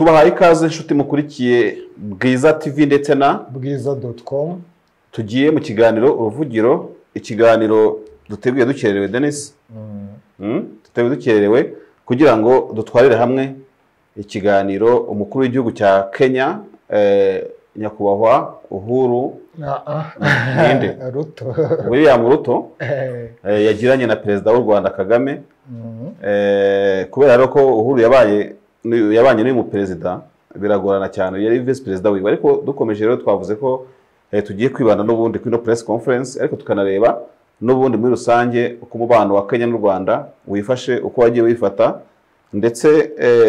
tubahaye ikaze inshuti mukurikiye Bwiza TV ndetse na bwiza.com. tugiye mu kiganiro uruvugiro, ikiganiro duteguye dukererewe Denis. Duteguye dukererewe kugira ngo dutwarire hamwe ikiganiro umukuru w'igihugu cya Kenya, nyakubahwa Uhuru Ruto William Ruto yagiranye na perezida w'u Rwanda Kagame. Kubera rero ko Uhuru yabanye n'uyu perezida biragorana cyane, yari vice perezida wiwe, ariko dukomeje rero twavuze ko tugiye kwibanda n'ubundi kuri no press conference, ariko tukanareba n'ubundi muri rusange uko umubano wa Kenya n'u Rwanda wifashe, uko wagiye wifata, ndetse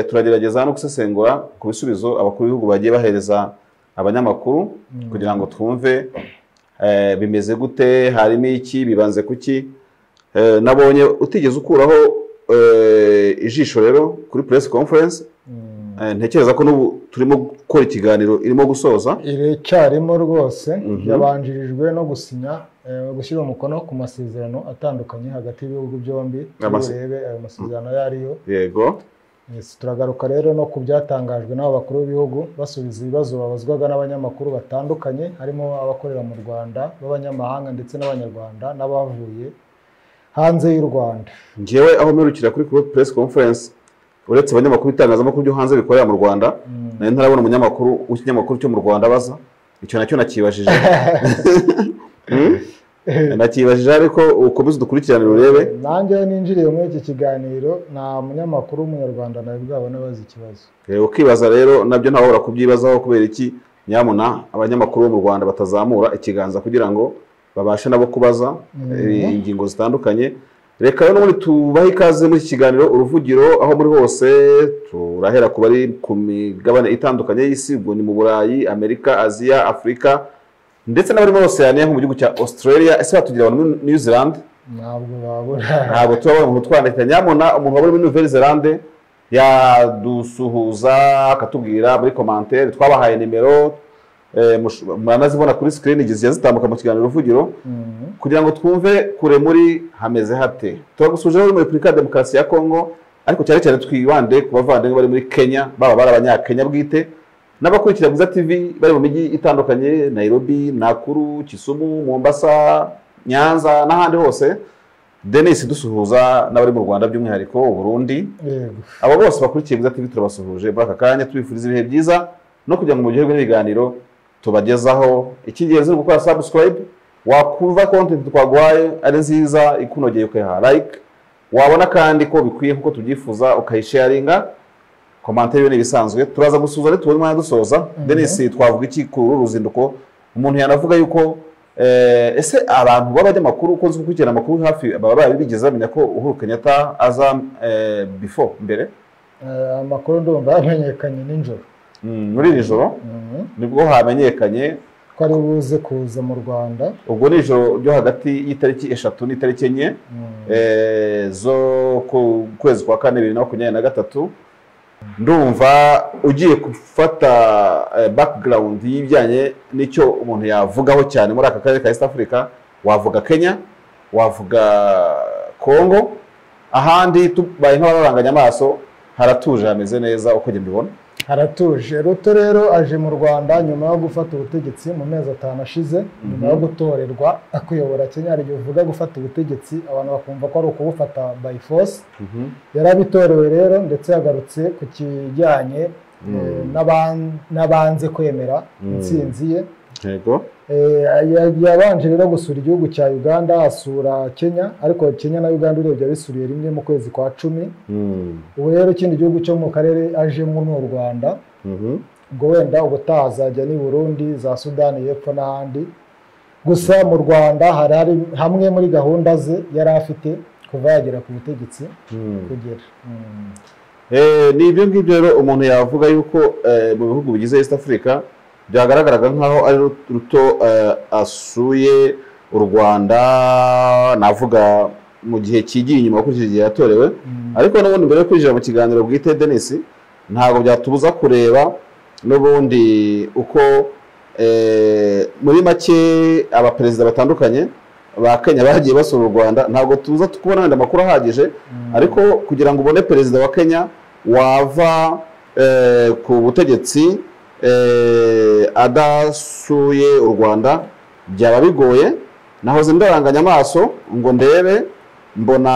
turagerageza no gusesengura ku bisubizo abakuru b'ibihugu bagiye bahereza abanyamakuru kugira ngo twumve bimeze gute, harimo iki, bibanze kuki. Nabonye utigeze ukuraho ijisho rero kuri press conference. Ntekereza ko n'ubu turimo gukora ikiganiro irimo gusoza, iracyarimo rwose. Yabanjirijwe no gushyira umukono ku masezerano atandukanye hagati y'ibihugu byombi. Turebe ayo masezerano yariyo. Yego. Turagaruka rero no ku byatangajwe n'abo bakuru b'ibihugu basubiza ibibazo babazwaga n'abanyamakuru batandukanye, harimo abakorera mu Rwanda b'abanyamahanga ndetse n'abanyarwanda n'abavuye hanze y'u Rwanda. Ngewe aho mperukira kuri press conference, uretse abanyamakuru itangazamakuru byo hanze bikorera mu Rwanda, nari ntarabona umunyamakuru w'ikinyamakuru cyo mu Rwanda baza. Icyo nacyo nakibajije. Nakibajije, ariko ukomeze dukurikiranire urebe. Nanjye ninjiriye muri iki kiganiro, nta munyamakuru w'umunyarwanda nawe bwabona bazi ikibazo. Ukibaza rero nabyo ntawabura kubyibazaho, kubera iki nyamuna abanyamakuru bo mu Rwanda batazamura ikiganza kugira ngo babashe nabo kubaza ingingo zitandukanye. Reka rero n'ubundi tubahe ikaze muri iki kiganiro uruvugiro aho muri hose. Turahera ku bari ku migabane itandukanye y'isi, ubwo ni mu Burayi, Amerika, Aziya, Afurika, ndetse n'abari muri Oceania nko mu gihugu cya Australia. Ese batugira abantu muri New Zealand? Ntabwo tubabona umuntu twandika. Nyamuna umuntu wari muri Nouvelle Zelande yadusuhuza akatubwira muri commentaire. Twabahaye nimero, muranazibona kuri screen igize zitambuka mu kiganiro uruvugiro, kugira ngo twumve kure muri hameze hate. Turagusuje muri Repubulika ya Demokarasi ya Kongo, ariko cyane cyane twibande ku bavandimwe bari muri Kenya, baba bari abanyakenya bwite, n'abakurikira Bwiza TV bari mu mijyi itandukanye, Nairobi, Nakuru, Kisumu, Mombasa, Nyanza n'ahandi hose. Denis dusuhuza n'abari mu Rwanda by'umwihariko Burundi. Abo bose bakurikiye Bwiza TV turabasuhuje muri aka kanya, tubifuriza ibihe byiza no kugira ngo mu gihe n'ibiganiro tubagezaho. Icy'ingenzi ni gukora subscribe, wakumva content twagwaye ari nziza ikunogeye ukayiha like, wabona kandi ko bikwiye kuko tubyifuza ukayisharinga. Commentaire yo ni bisanzwe. Turaza gusuza rero tubone mwanya dusoza. Denis, twavuga iki ku ruzinduko? Umuntu yanavuga yuko ese abantu b'abanyamakuru ukunze gukurikirana amakuru hafi baba babigeze bamenya ko Uhuru Kenyatta aza before mbere. Amakuru ndumva yamenyekanye ninjoro. Muri iri joro nibwo hamenyekanye ko ari buze kuza mu Rwanda. Ubwo ni ijoro ryo hagati y'itariki 3 n'itariki 4 zo ku kwezi kwa 4 2023. Ndumva ugiye gufata background y'ibijyanye n'icyo umuntu yavugaho cyane muri aka karere ka East Africa. Wavuga Kenya, wavuga Congo, ahandi tubaye nk'abaranganya amaso haratuje, hameze neza uko njye mbibona. Haratuje. Ruto rero aje mu Rwanda nyuma yo gufata ubutegetsi mu mezi 5 ashize, nyuma yo gutorerwa akuyobora Kenya. Ari bivuga gufata ubutegetsi abantu bakumva ko ari ukubufata by force. Yarabitorewe rero, ndetse yagarutse ku kijyanye n'abanze kwemera intsinzi ye. Yego. Yabanje rero gusura igihugu cya Uganda, asura Kenya, ariko Kenya na Uganda urebye bisuriye rimwe mu kwezi kwa 10. Ubu rero ikindi gihugu cyo mu karere ajemo n'u Rwanda. Ubwo wenda ubutaha azajya ni Burundi, za Sudani y'Epfo n'ahandi. Gusa mu Rwanda hari hamwe muri gahunda ze yari afite kuva yagera ku butegetsi kugera. Ni ibyo ngibyo rero umuntu yavuga yuko mu bihugu bigize East Africa byagaragaraga nkaho ari Ruto asuye u Rwanda, navuga mu gihe kigiye inyuma kuri iki gihe yatorewe. Ariko n'ubundi mbere yo kwinjira mu kiganiro bwite Denis, ntabwo byatubuza kureba n'ubundi uko muri make abaperezida batandukanye ba Kenya bagiye basura u Rwanda. Ntabwo tuza kubona wenda amakuru ahagije, ariko kugira ngo ubone perezida wa Kenya wava ku butegetsi adasuye u Rwanda byaba bigoye. Nahoze ndaranganya amaso ngo ndebe, mbona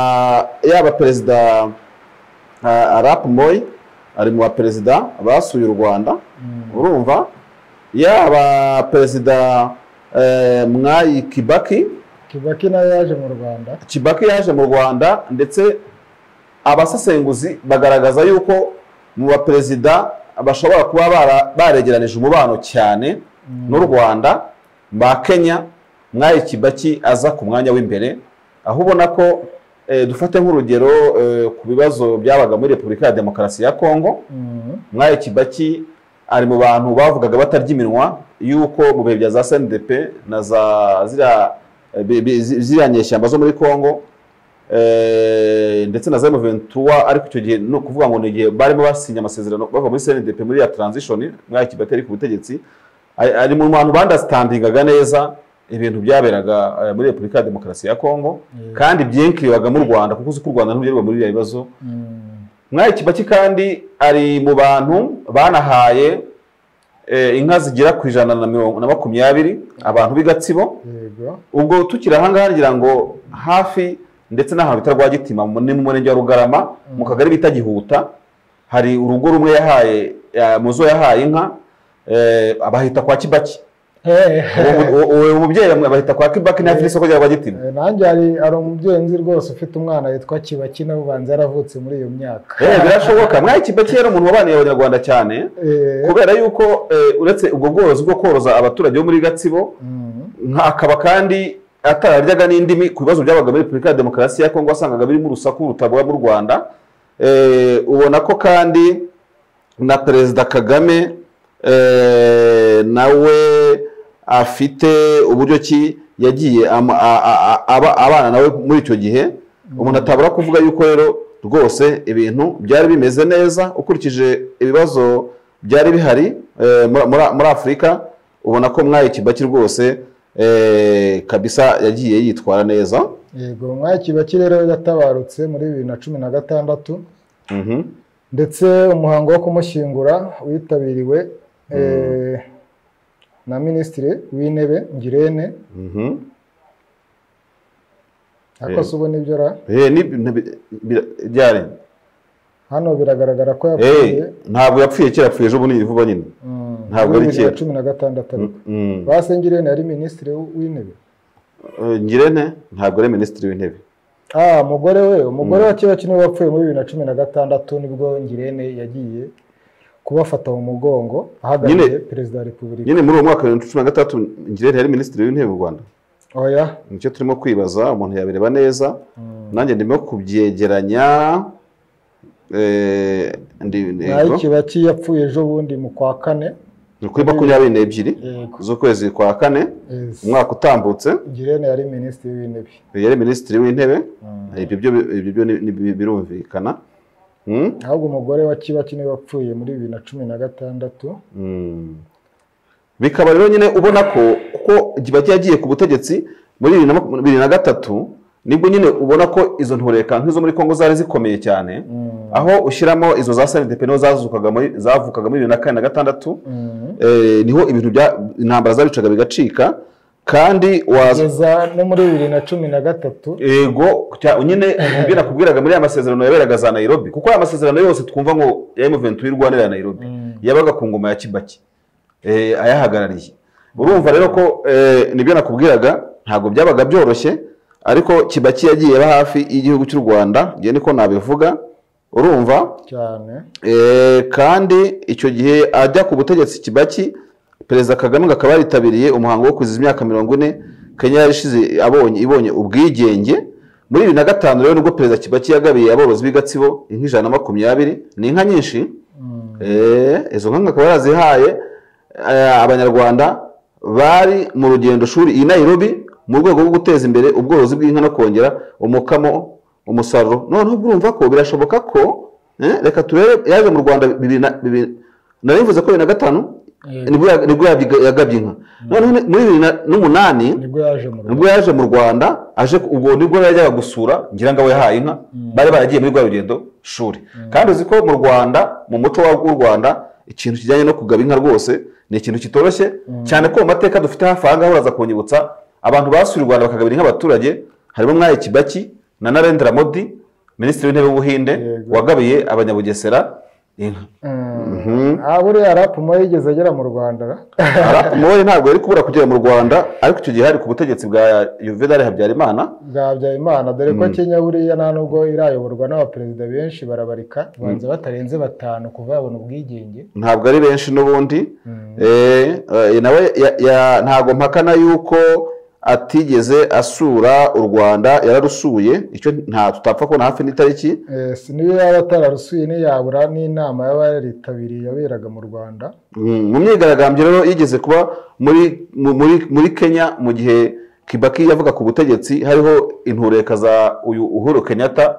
yaba perezida Arap Moi ari mu baperezida basuye u Rwanda, urumva, yaba perezida Mwai Kibaki nawe yaje mu Rwanda. Kibaki yaje mu Rwanda, ndetse abasesenguzi bagaragaza yuko mu baperezida bashobora kuba baregeranije umubano cyane n'u Rwanda, ba Kenya, Mwai Kibaki aza ku mwanya w'imbere, aho ubona ko dufate nk'urugero ku bibazo byabaga muri Repubulika ya Demokarasi ya Kongo. Mwai Kibaki ari mu bantu bavugaga batarya iminwa yuko mu bihe bya za CNDP na za ziriya nyeshyamba zo muri Kongo ndetse na za M23, ariko icyo gihe no kuvuga ngo ni igihe barimo basinya amasezerano bava muri CNDP muri ya transition, Mwai Kibaki ari ku butegetsi, ari mu bantu bandastandingaga neza ibintu byaberaga muri Repubulika ya Demokarasi ya Kongo, kandi byinkiriwaga mu Rwanda, kuko uzi ko u Rwanda ntugerwa muri ibyo bibazo. Mwai Kibaki kandi ari mu bantu banahaye inka zigera ku 120 abantu b'Igatsibo. Ubwo tukiri ahangaha ngira ngo hafi ndetse n'ahantu bita Rwagitima ni mu murenge wa Rugarama mu kagari bita Gihuta, hari urugo rumwe yahaye muzo yahaye inka abahita kwa Kibaki. Uwo mubyeyi abahita kwa Kibaki na Filisi ko rya Rwagitima. Nanjye ari umubyeyi nzi rwose ufite umwana yitwa Kibaki, nawe ubanza yaravutse muri iyo myaka. Birashoboka. Mwai Kibaki yari umuntu wabaniye Abanyarwanda cyane, kubera yuko uretse ubwo bworozi bwo koroza abaturage bo muri Gatsibo, akaba kandi atararyaga n'indimi ku bibazo byabaga muri Repubulika ya Demokarasi ya Kongo, wasangaga birimo urusaku rutabwa mu Rwanda. Ubona ko kandi na Perezida Kagame nawe afite uburyo ki yagiye abana nawe muri icyo gihe. Umuntu atabura kuvuga yuko rero rwose ibintu byari bimeze neza ukurikije ibibazo byari bihari muri Afurika. Ubona ko Mwai Kibaki rwose kabisa yagiye yitwara neza. Yego, Mwai Kibaki rero yatabarutse muri 2016, ndetse umuhango wo kumushyingura witabiriwe na Minisitiri w'Intebe Ngirente. Ako subo nibyo ra byari hano biragaragara ko yapfuye. Ntabwo yapfuye kera, yapfuye ejo bundi vuba nyine. Ntabwo ari kera. 2016 base Ngirente ari Minisitiri w'Intebe. Ngirente ntabwo ari Minisitiri w'Intebe. Umugore wa Kibaki niwe wapfuye muri 2016, nibwo Ngirente yagiye kubafata mu mugongo ahagaze Perezida wa Repubulika. Nyine muri uwo mwaka wa 2016 Ngirente yari Minisitiri w'Intebe mu Rwanda. Oya, nicyo turimo kwibaza, umuntu yabireba neza. Nanjye ndimo kubyegeranya. Mwai Kibaki yapfuye ejo bundi mu kwa kane, kuri 22 z'ukwezi kwa kane umwaka utambutse. Ngirente yari Minisitiri w'Intebe. Yari Minisitiri w'Intebe. Ibyo birumvikana. Ahubwo umugore wa Kibaki niwe wapfuye muri 2016. Bikaba rero nyine ubona ko kuko Kibaki yagiye ku butegetsi muri 2023, nibwo nyine ubona ko izo ntureka nk'izo muri Kongo zari zikomeye cyane, aho ushyiramo izo za CNDP no zavukaga muri 2046, niho ibintu bya intambara zabicaga bigacika. Kandi wageza no muri 2013. Yego, nyine ibyo nakubwiraga muri ya masezerano yaberaga za Nairobi, kuko aya masezerano yose twumva ngo ya M23 y'Rwanda ya Nairobi yabaga ku ngoma ya Kibaki ayahagarariye. Urumva rero ko nibyo nakubwiraga ntabwo byabaga byoroshye, ariko Kibaki yagiye ba hafi y'igihugu cy'u Rwanda, ngiye niko nabivuga. Urumva cyane. Kandi icyo gihe ajya ku butegetsi Kibaki, Perezida Kagame akaba yaritabiriye umuhango wo kuziza imyaka 40 Kenya yarishize ibonye ubwigenge. Muri 2005 rero nibwo Perezida Kibaki yagabiye aborozi b'Igatsibo inka 120. Ni inka nyinshi. Izo nka akaba yarazihaye Abanyarwanda bari mu rugendo shuri i Nairobi mu rwego rwo guteza imbere ubworozi bw'inka no kongera umukamo, umusaruro. Noneho urumva ko birashoboka ko reka turebe yaje mu Rwanda narivuze ko 2005 nibwo yagabye inka. Noneho muri 2008 nibwo yaje mu Rwanda, ubwo nibwo yajyaga gusura, ngira ngo yahaye inka, bari baragiye muri rwa rugendo shuri. Kandi uzi ko mu Rwanda, mu muco w'u Rwanda, ikintu kijyanye no kugaba inka rwose ni ikintu kitoroshye cyane, ko mu mateka dufite hafi aha ngaha uraza kunyibutsa abantu basuye u Rwanda bakagabira inka abaturage, harimo Mwai Kibaki na Narendra Modi, minisitiri w'intebe w'Ubuhinde, wagabiye abanyabugesera inka. Buriya Arap Moi yigeze agera mu Rwanda. Arap Moi ntabwo yari kubura kugera mu Rwanda, ariko icyo gihe hari ku butegetsi bwa Juvenal Habyarimana. Dore ko Kenya buriya nta nubwo irayoborwa n'abaperezida benshi, barabarika banza batarenze 5 kuva yabona ubwigenge. Ntabwo ari benshi n'ubundi. Nawe ntabwo mpakana yuko atigeze asura u Rwanda, yararusuye, icyo nta tutapfa kubona hafi n'itariki. Niyo yaba atararusuye ntiyabura n'inama y'abaritabiriye yaberaga mu Rwanda. Mu myigaragambyo rero yigeze kuba muri Kenya mu gihe Kibaki yavuga ku butegetsi, hariho intureka za uyu Uhuru Kenyatta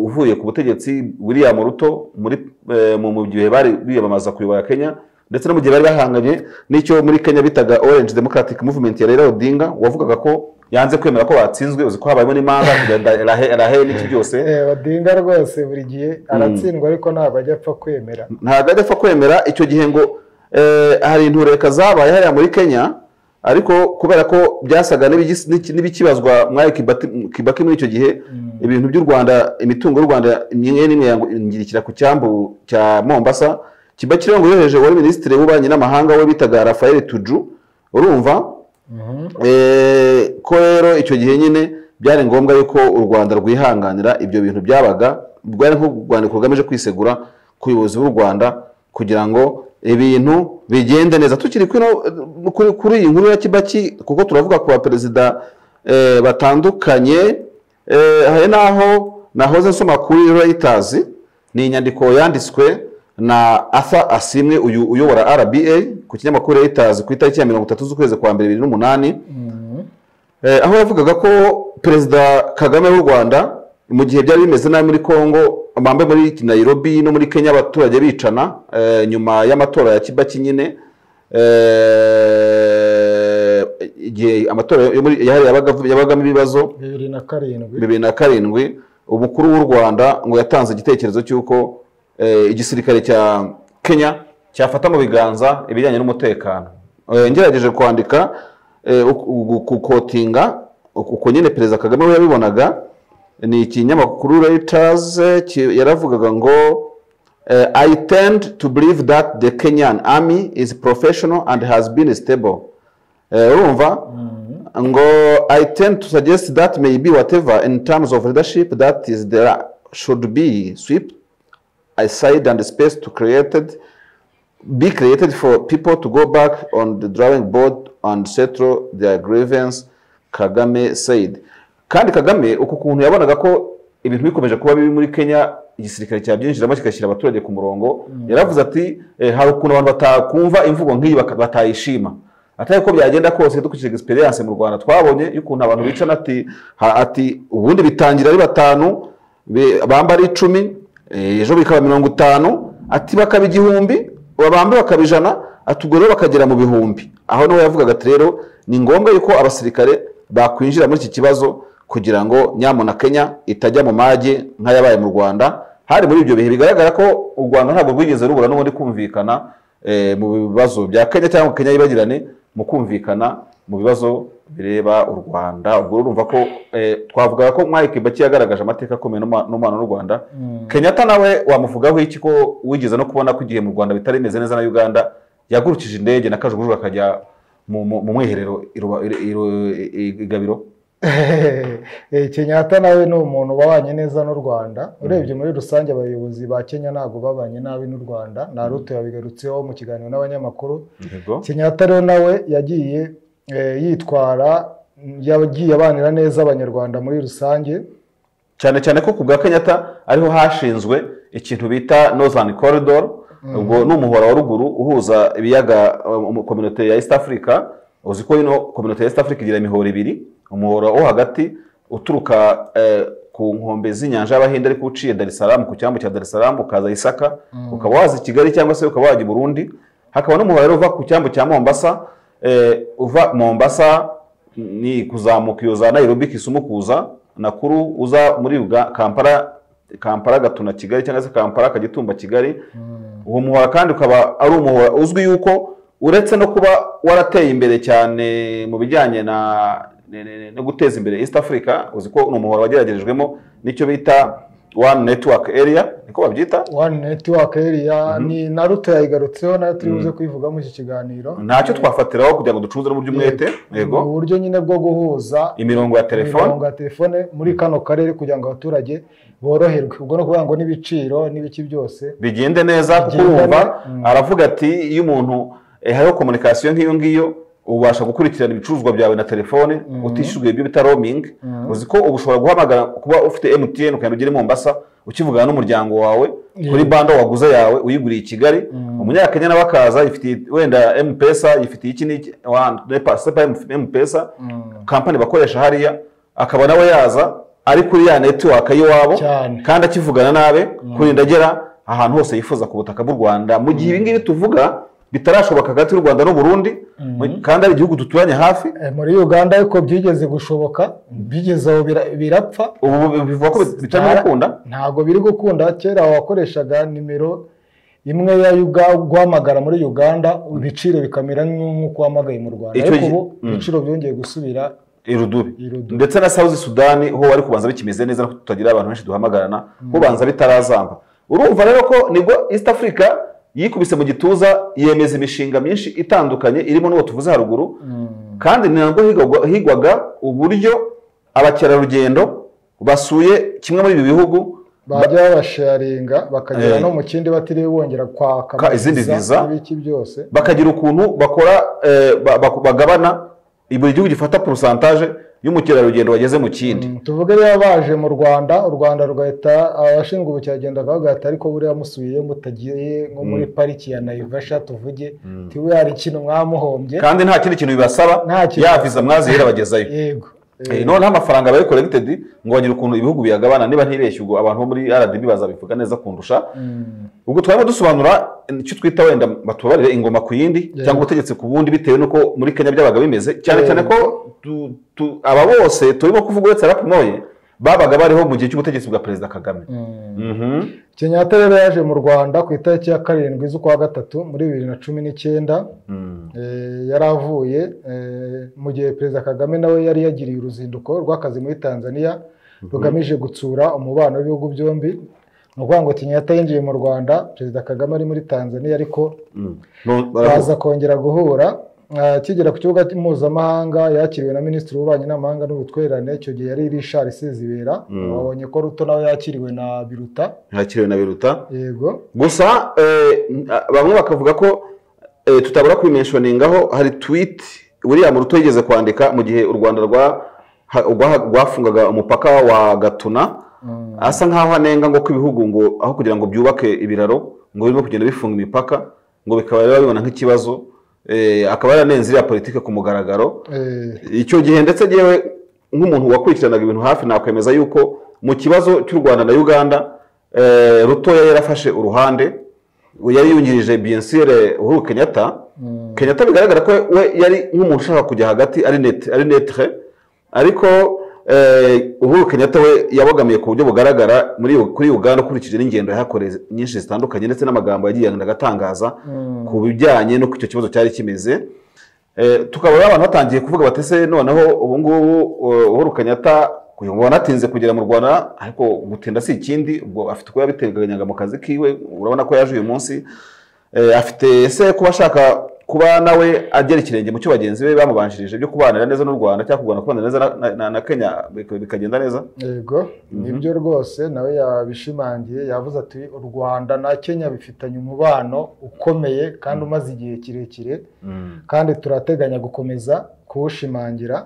uvuye ku butegetsi, William Ruto mu gihe bari biyamamaza kuyobora Kenya, ndetse no mu gihe bari bahanganye n'icyo muri Kenya bitaga Orange Democratic Movement ya Raila Odinga, wavugaga ko yanze kwemera ko batsinzwe. Uzi ko habayemo n'imanza kugenda rahe n'iki byose. Odinga rwose buri gihe aratsindwa, ariko ntabwo ajya apfa kwemera. Icyo gihe ngo hari intureka zabaye hariya muri Kenya, ariko kubera ko byasaga n'ibikibazwa Mwai Kibaki muri icyo gihe, ibintu by'u Rwanda, imitungo y'u Rwanda imwe n'imwe yangirikira ku cyambu cya Mombasa. Kibaki rero ngo yohereje wari minisitiri w'ububanyi n'amahanga we bitaga Raphael Tuju, urumva ko rero icyo gihe nyine byari ngombwa yuko u Rwanda rwihanganira ibyo bintu byabaga, rwari nk'u Rwanda rugamije kwisegura ku buyobozi bw'u Rwanda kugira ngo ibintu bigende neza. Tukiri kuri iyi nkuru ya Kibaki, kuko turavuga ku baperezida batandukanye, hari naho nahoze nsoma kuri Reuters, ni inyandiko yanditswe na Arthur Asimwe, uyu uyobora RBA, ku kinyamakuru Reuters ku itariki ya 30 z'ukwezi kwa 2008, aho yavugaga ko Perezida Kagame w'u Rwanda mu gihe byari bimeze nabi muri Kongo, amambe muri Nairobi no muri Kenya, abaturage bicana nyuma y'amatora ya Kibaki nyine, igihe amatora yabagamo ibibazo 2007, umukuru w'u Rwanda ngo yatanze igitekerezo cy'uko igisirikare cya Kenya cyafata mu biganza ibijyanye n'umutekano. Ngerageje kwandika kukotinga uko nyine Perezida Kagame we yabibonaga, ni ikinyamakuru Reuters yaravugaga ngo I tend to believe that the Kenyan army is professional and has been stable. Urumva ngo I tend to suggest that maybe whatever in terms of leadership that is there should be swept aside and space to be created for people to go back on the drawing board and settle their grievance, Kagame said. Kandi Kagame uko kuntu yabonaga ko ibintu bikomeje kuba bibi muri Kenya, igisirikare cyabyinjiramo kigashyira abaturage ku murongo, yaravuze ati hari ukuntu abantu batakumva imvugo nk'iyi batayishima, atari ko byagenda kose. Dukurikije experience mu Rwanda twabonye y'ukuntu abantu bicana ati ubundi bitangira ari 5 bambara 10, ejo bikaba 50, ati bakaba 1000, babambe bakaba 100, atubwo rero bakagera mu bihumbi. Aho niho yavugaga ati rero ni ngombwa yuko abasirikare bakwinjira muri iki kibazo kugira ngo nyamuna Kenya itajya mu mage nk'ayabaye mu Rwanda. Hari muri ibyo bihe bigaragara ko u Rwanda ntabwo rwigeze rubura n'ubundi kumvikana mu bibazo bya Kenya, cyangwa Kenya yibagirane mu kumvikana mu bibazo bireba u Rwanda. Ubwo urumva ko twavuga ko Mwai Kibaki yagaragaje amateka akomeye n'umwana n'u Rwanda. Kenyatta nawe wamuvugaho iki ko wigeze no kubona ko igihe mu Rwanda bitari bimeze neza na Uganda yagurukije indege na kajugujugu akajya mu mwiherero igabiro? Kenyatta nawe ni umuntu wabanye neza n'u Rwanda. Urebye muri rusange abayobozi ba Kenya ntabwo babanye nabi n'u Rwanda. Na Ruto yabigarutseho mu kiganiro n'abanyamakuru. Kenyatta rero nawe yagiye yitwara, yagiye abanira neza abanyarwanda muri rusange, cyane cyane ko ku bwa Kenyatta ariho hashinzwe ikintu bita Northern Corridor. Ubwo n'umuhora wa ruguru uhuza ibiyaga mu community ya East Africa. Uzi ko ino community ya East Africa igira imihoro 2, umuhora wo hagati uturuka ku nkombe z'inyanja y'Abahinde ariko uciye Dar es Salaam ku cyambu cya Dar es Salaam ukaza Isaka, ukaba waza Kigali cyangwa se ukaba wajya Burundi, hakaba n'umuhora uva ku cyambu cya Mombasa, uva Mombasa ni kuzamuka iyo za Nairobi Kisumu kuza Nakuru uza muri Kampala Gatuna Kigali cyangwa se Kampala Kagitumba Kigali. Uwo muhora kandi ukaba ari umuhora uzwi yuko uretse no kuba warateye imbere cyane mu bijyanye no guteza imbere East Africa, uzi ko ni umuhora wageragerejwemo nicyo bita One Network Area, niko babyita One Network Area. Ni Naruto yayigarutseho nayo turibuze kwivuga mu iki kiganiro. Ntacyo twafatiraho kugira ngo ducuruze n'uburyo umwete, yego uburyo nyine bwo guhuza imirongo ya telefone muri kano karere kugira ngo abaturage boroherwe. Ubwo no kuvuga ngo n'ibiciro n'ibiki byose bigende neza, kurumva aravuga ati iyo umuntu hariho communication nk'iyo ngiyo ubasha gukurikirana ibicuruzwa byawe na telefone utishyuye ibyo bita roaming. Uzi ko ubushobora guhamagara kuba ufite MTN ukagenda ugire Mombasa ukivugana n'umuryango wawe kuri bando waguze yawe uyiguriye i Kigali. Umunyakenya nawe akaza yifitiye wenda M-Pesa, yifitiye iki n'iki M-Pesa company bakoresha hariya, akaba nawe yaza ari kuri ya network y'iwabo kandi akivugana nabe kurinda agera ahantu hose yifuza ku butaka bw'u Rwanda. Mu gihe ibingibi tuvuga bitarashoboka hagati y'u Rwanda n'u Burundi kandi ari igihugu duturanye hafi. Muri Uganda ariko byigeze gushoboka, bigezeho birapfa. Ubu bivuga ko bitari gukunda, ntago biri gukunda. Kera wakoreshaga nimero imwe ya guhamagara muri Uganda, ibiciro bikamera nk'uko wamagaye mu Rwanda, ariko ubu ibiciro byongeye gusubira irudubi. Ndetse na South Sudan ho bari kubanza bikimeze neza, tutagira abantu benshi duhamagarana, kubanza bitarazamba. Urumva rero ko nibwo East Africa yikubise mu gituza, yemeza imishinga myinshi itandukanye irimo n'uwo tuvuze haruguru. Kandi ni nabwo higwaga uburyo abakerarugendo basuye kimwe muri ibi bihugu bajya babasharinga bakagera no mu kindi batiriwe bongera kwaka izindi viza n'ibiki byose, bakagira ukuntu bakora bagabana buri gihugu gifata pourcentage y'umukerarugendo wageze mu kindi. Tuvuge rero baje mu Rwanda, u Rwanda rugahita abashinzwe ubukerarugendo bagahita ariko buriya musubiye mutagiye nko muri pariki ya Naivasha tuvuge tiwe hari ikintu mwamuhombye kandi nta kindi kintu bibasaba, ya viza mwazihera bagezayo. Yego noneho amafaranga bari collected ngo bagira ukuntu ibihugu biyagabana. Niba ntibeshye ubwo abantu bo muri RDB bazabivuga neza kundusha. Ubwo twarimo dusobanura icyo twita wenda batubarire ingoma ku yindi cyangwa ubutegetsi ku bundi, bitewe nuko muri Kenya byabaga bimeze cyane cyane ko aba bose turimo kuvuga uretse Rapumoye babaga bariho mu gihe cy'ubutegetsi bwa Perezida Kagame. Kenyatta rero yaje mu Rwanda ku itariki ya 7 z'ukwa gatatu muri 2019. Yaravuye mu gihe Perezida Kagame nawe yari yagiriye uruzinduko rw'akazi muri Tanzania rugamije gutsura umubano w'ibihugu byombi. Nukuvuga ngo Kenyatta yinjiye mu Rwanda, Perezida Kagame ari muri Tanzania, ariko baza kongera guhura. Kigera ku kibuga mpuzamahanga yakiriwe na Minisitiri w'Ububanyi n'Amahanga n'Ubutwererane, icyo gihe yari Richard Sezibera. Wabonye ko Ruto nawe yakiriwe na Biruta. Yego. Gusa bamwe bakavuga ko tutabura kubimentioningaho, hari tweet William Ruto yigeze kwandika mu gihe u Rwanda rwafungaga umupaka wa Gatuna, asa nkaho anenga ngo ibihugu ngo aho kugira ngo byubake ibiraro ngo birimo kugenda bifunga imipaka, ngo bikaba rero bibona nk'ikibazo. Akaba yaranenze ya politike ku mugaragaro icyo gihe. Ndetse yewe nk'umuntu wakurikiranaga ibintu hafi nakwemeza yuko mu kibazo cy'u Rwanda na Uganda Ruto yarafashe uruhande, yari yungirije bien sûr Uhuru Kenyatta. Kenyatta bigaragara ko we yari nk'umuntu ushaka kujya hagati, ari netre, ariko Uhuru Kenyatta we yabogamiye ku buryo bugaragara kuri Uganda, ukurikije n'ingendo yahakoreye nyinshi zitandukanye ndetse n'amagambo yagiye agatangaza ku bijyanye no icyo kibazo cyari kimeze. Tukabona abantu batangiye kuvuga batese noneho ubu ngubu Uhuru Kenyatta wanatinze kugera mu Rwanda, ariko gutinda si ikindi, ubwo afite uko yabiteganyaga mu kazi kiwe. Urabona ko yaje uyu munsi afite se kuba ashaka kuba nawe agera ikirenge mu cyo bagenzi be bamubanjirije byo kubanira neza n'u Rwanda cyangwa kubana neza na Kenya bikagenda neza. Yego, nibyo rwose nawe yabishimangiye, yavuze ati u Rwanda na Kenya bifitanye umubano ukomeye kandi umaze igihe kirekire, kandi turateganya gukomeza kuwushimangira.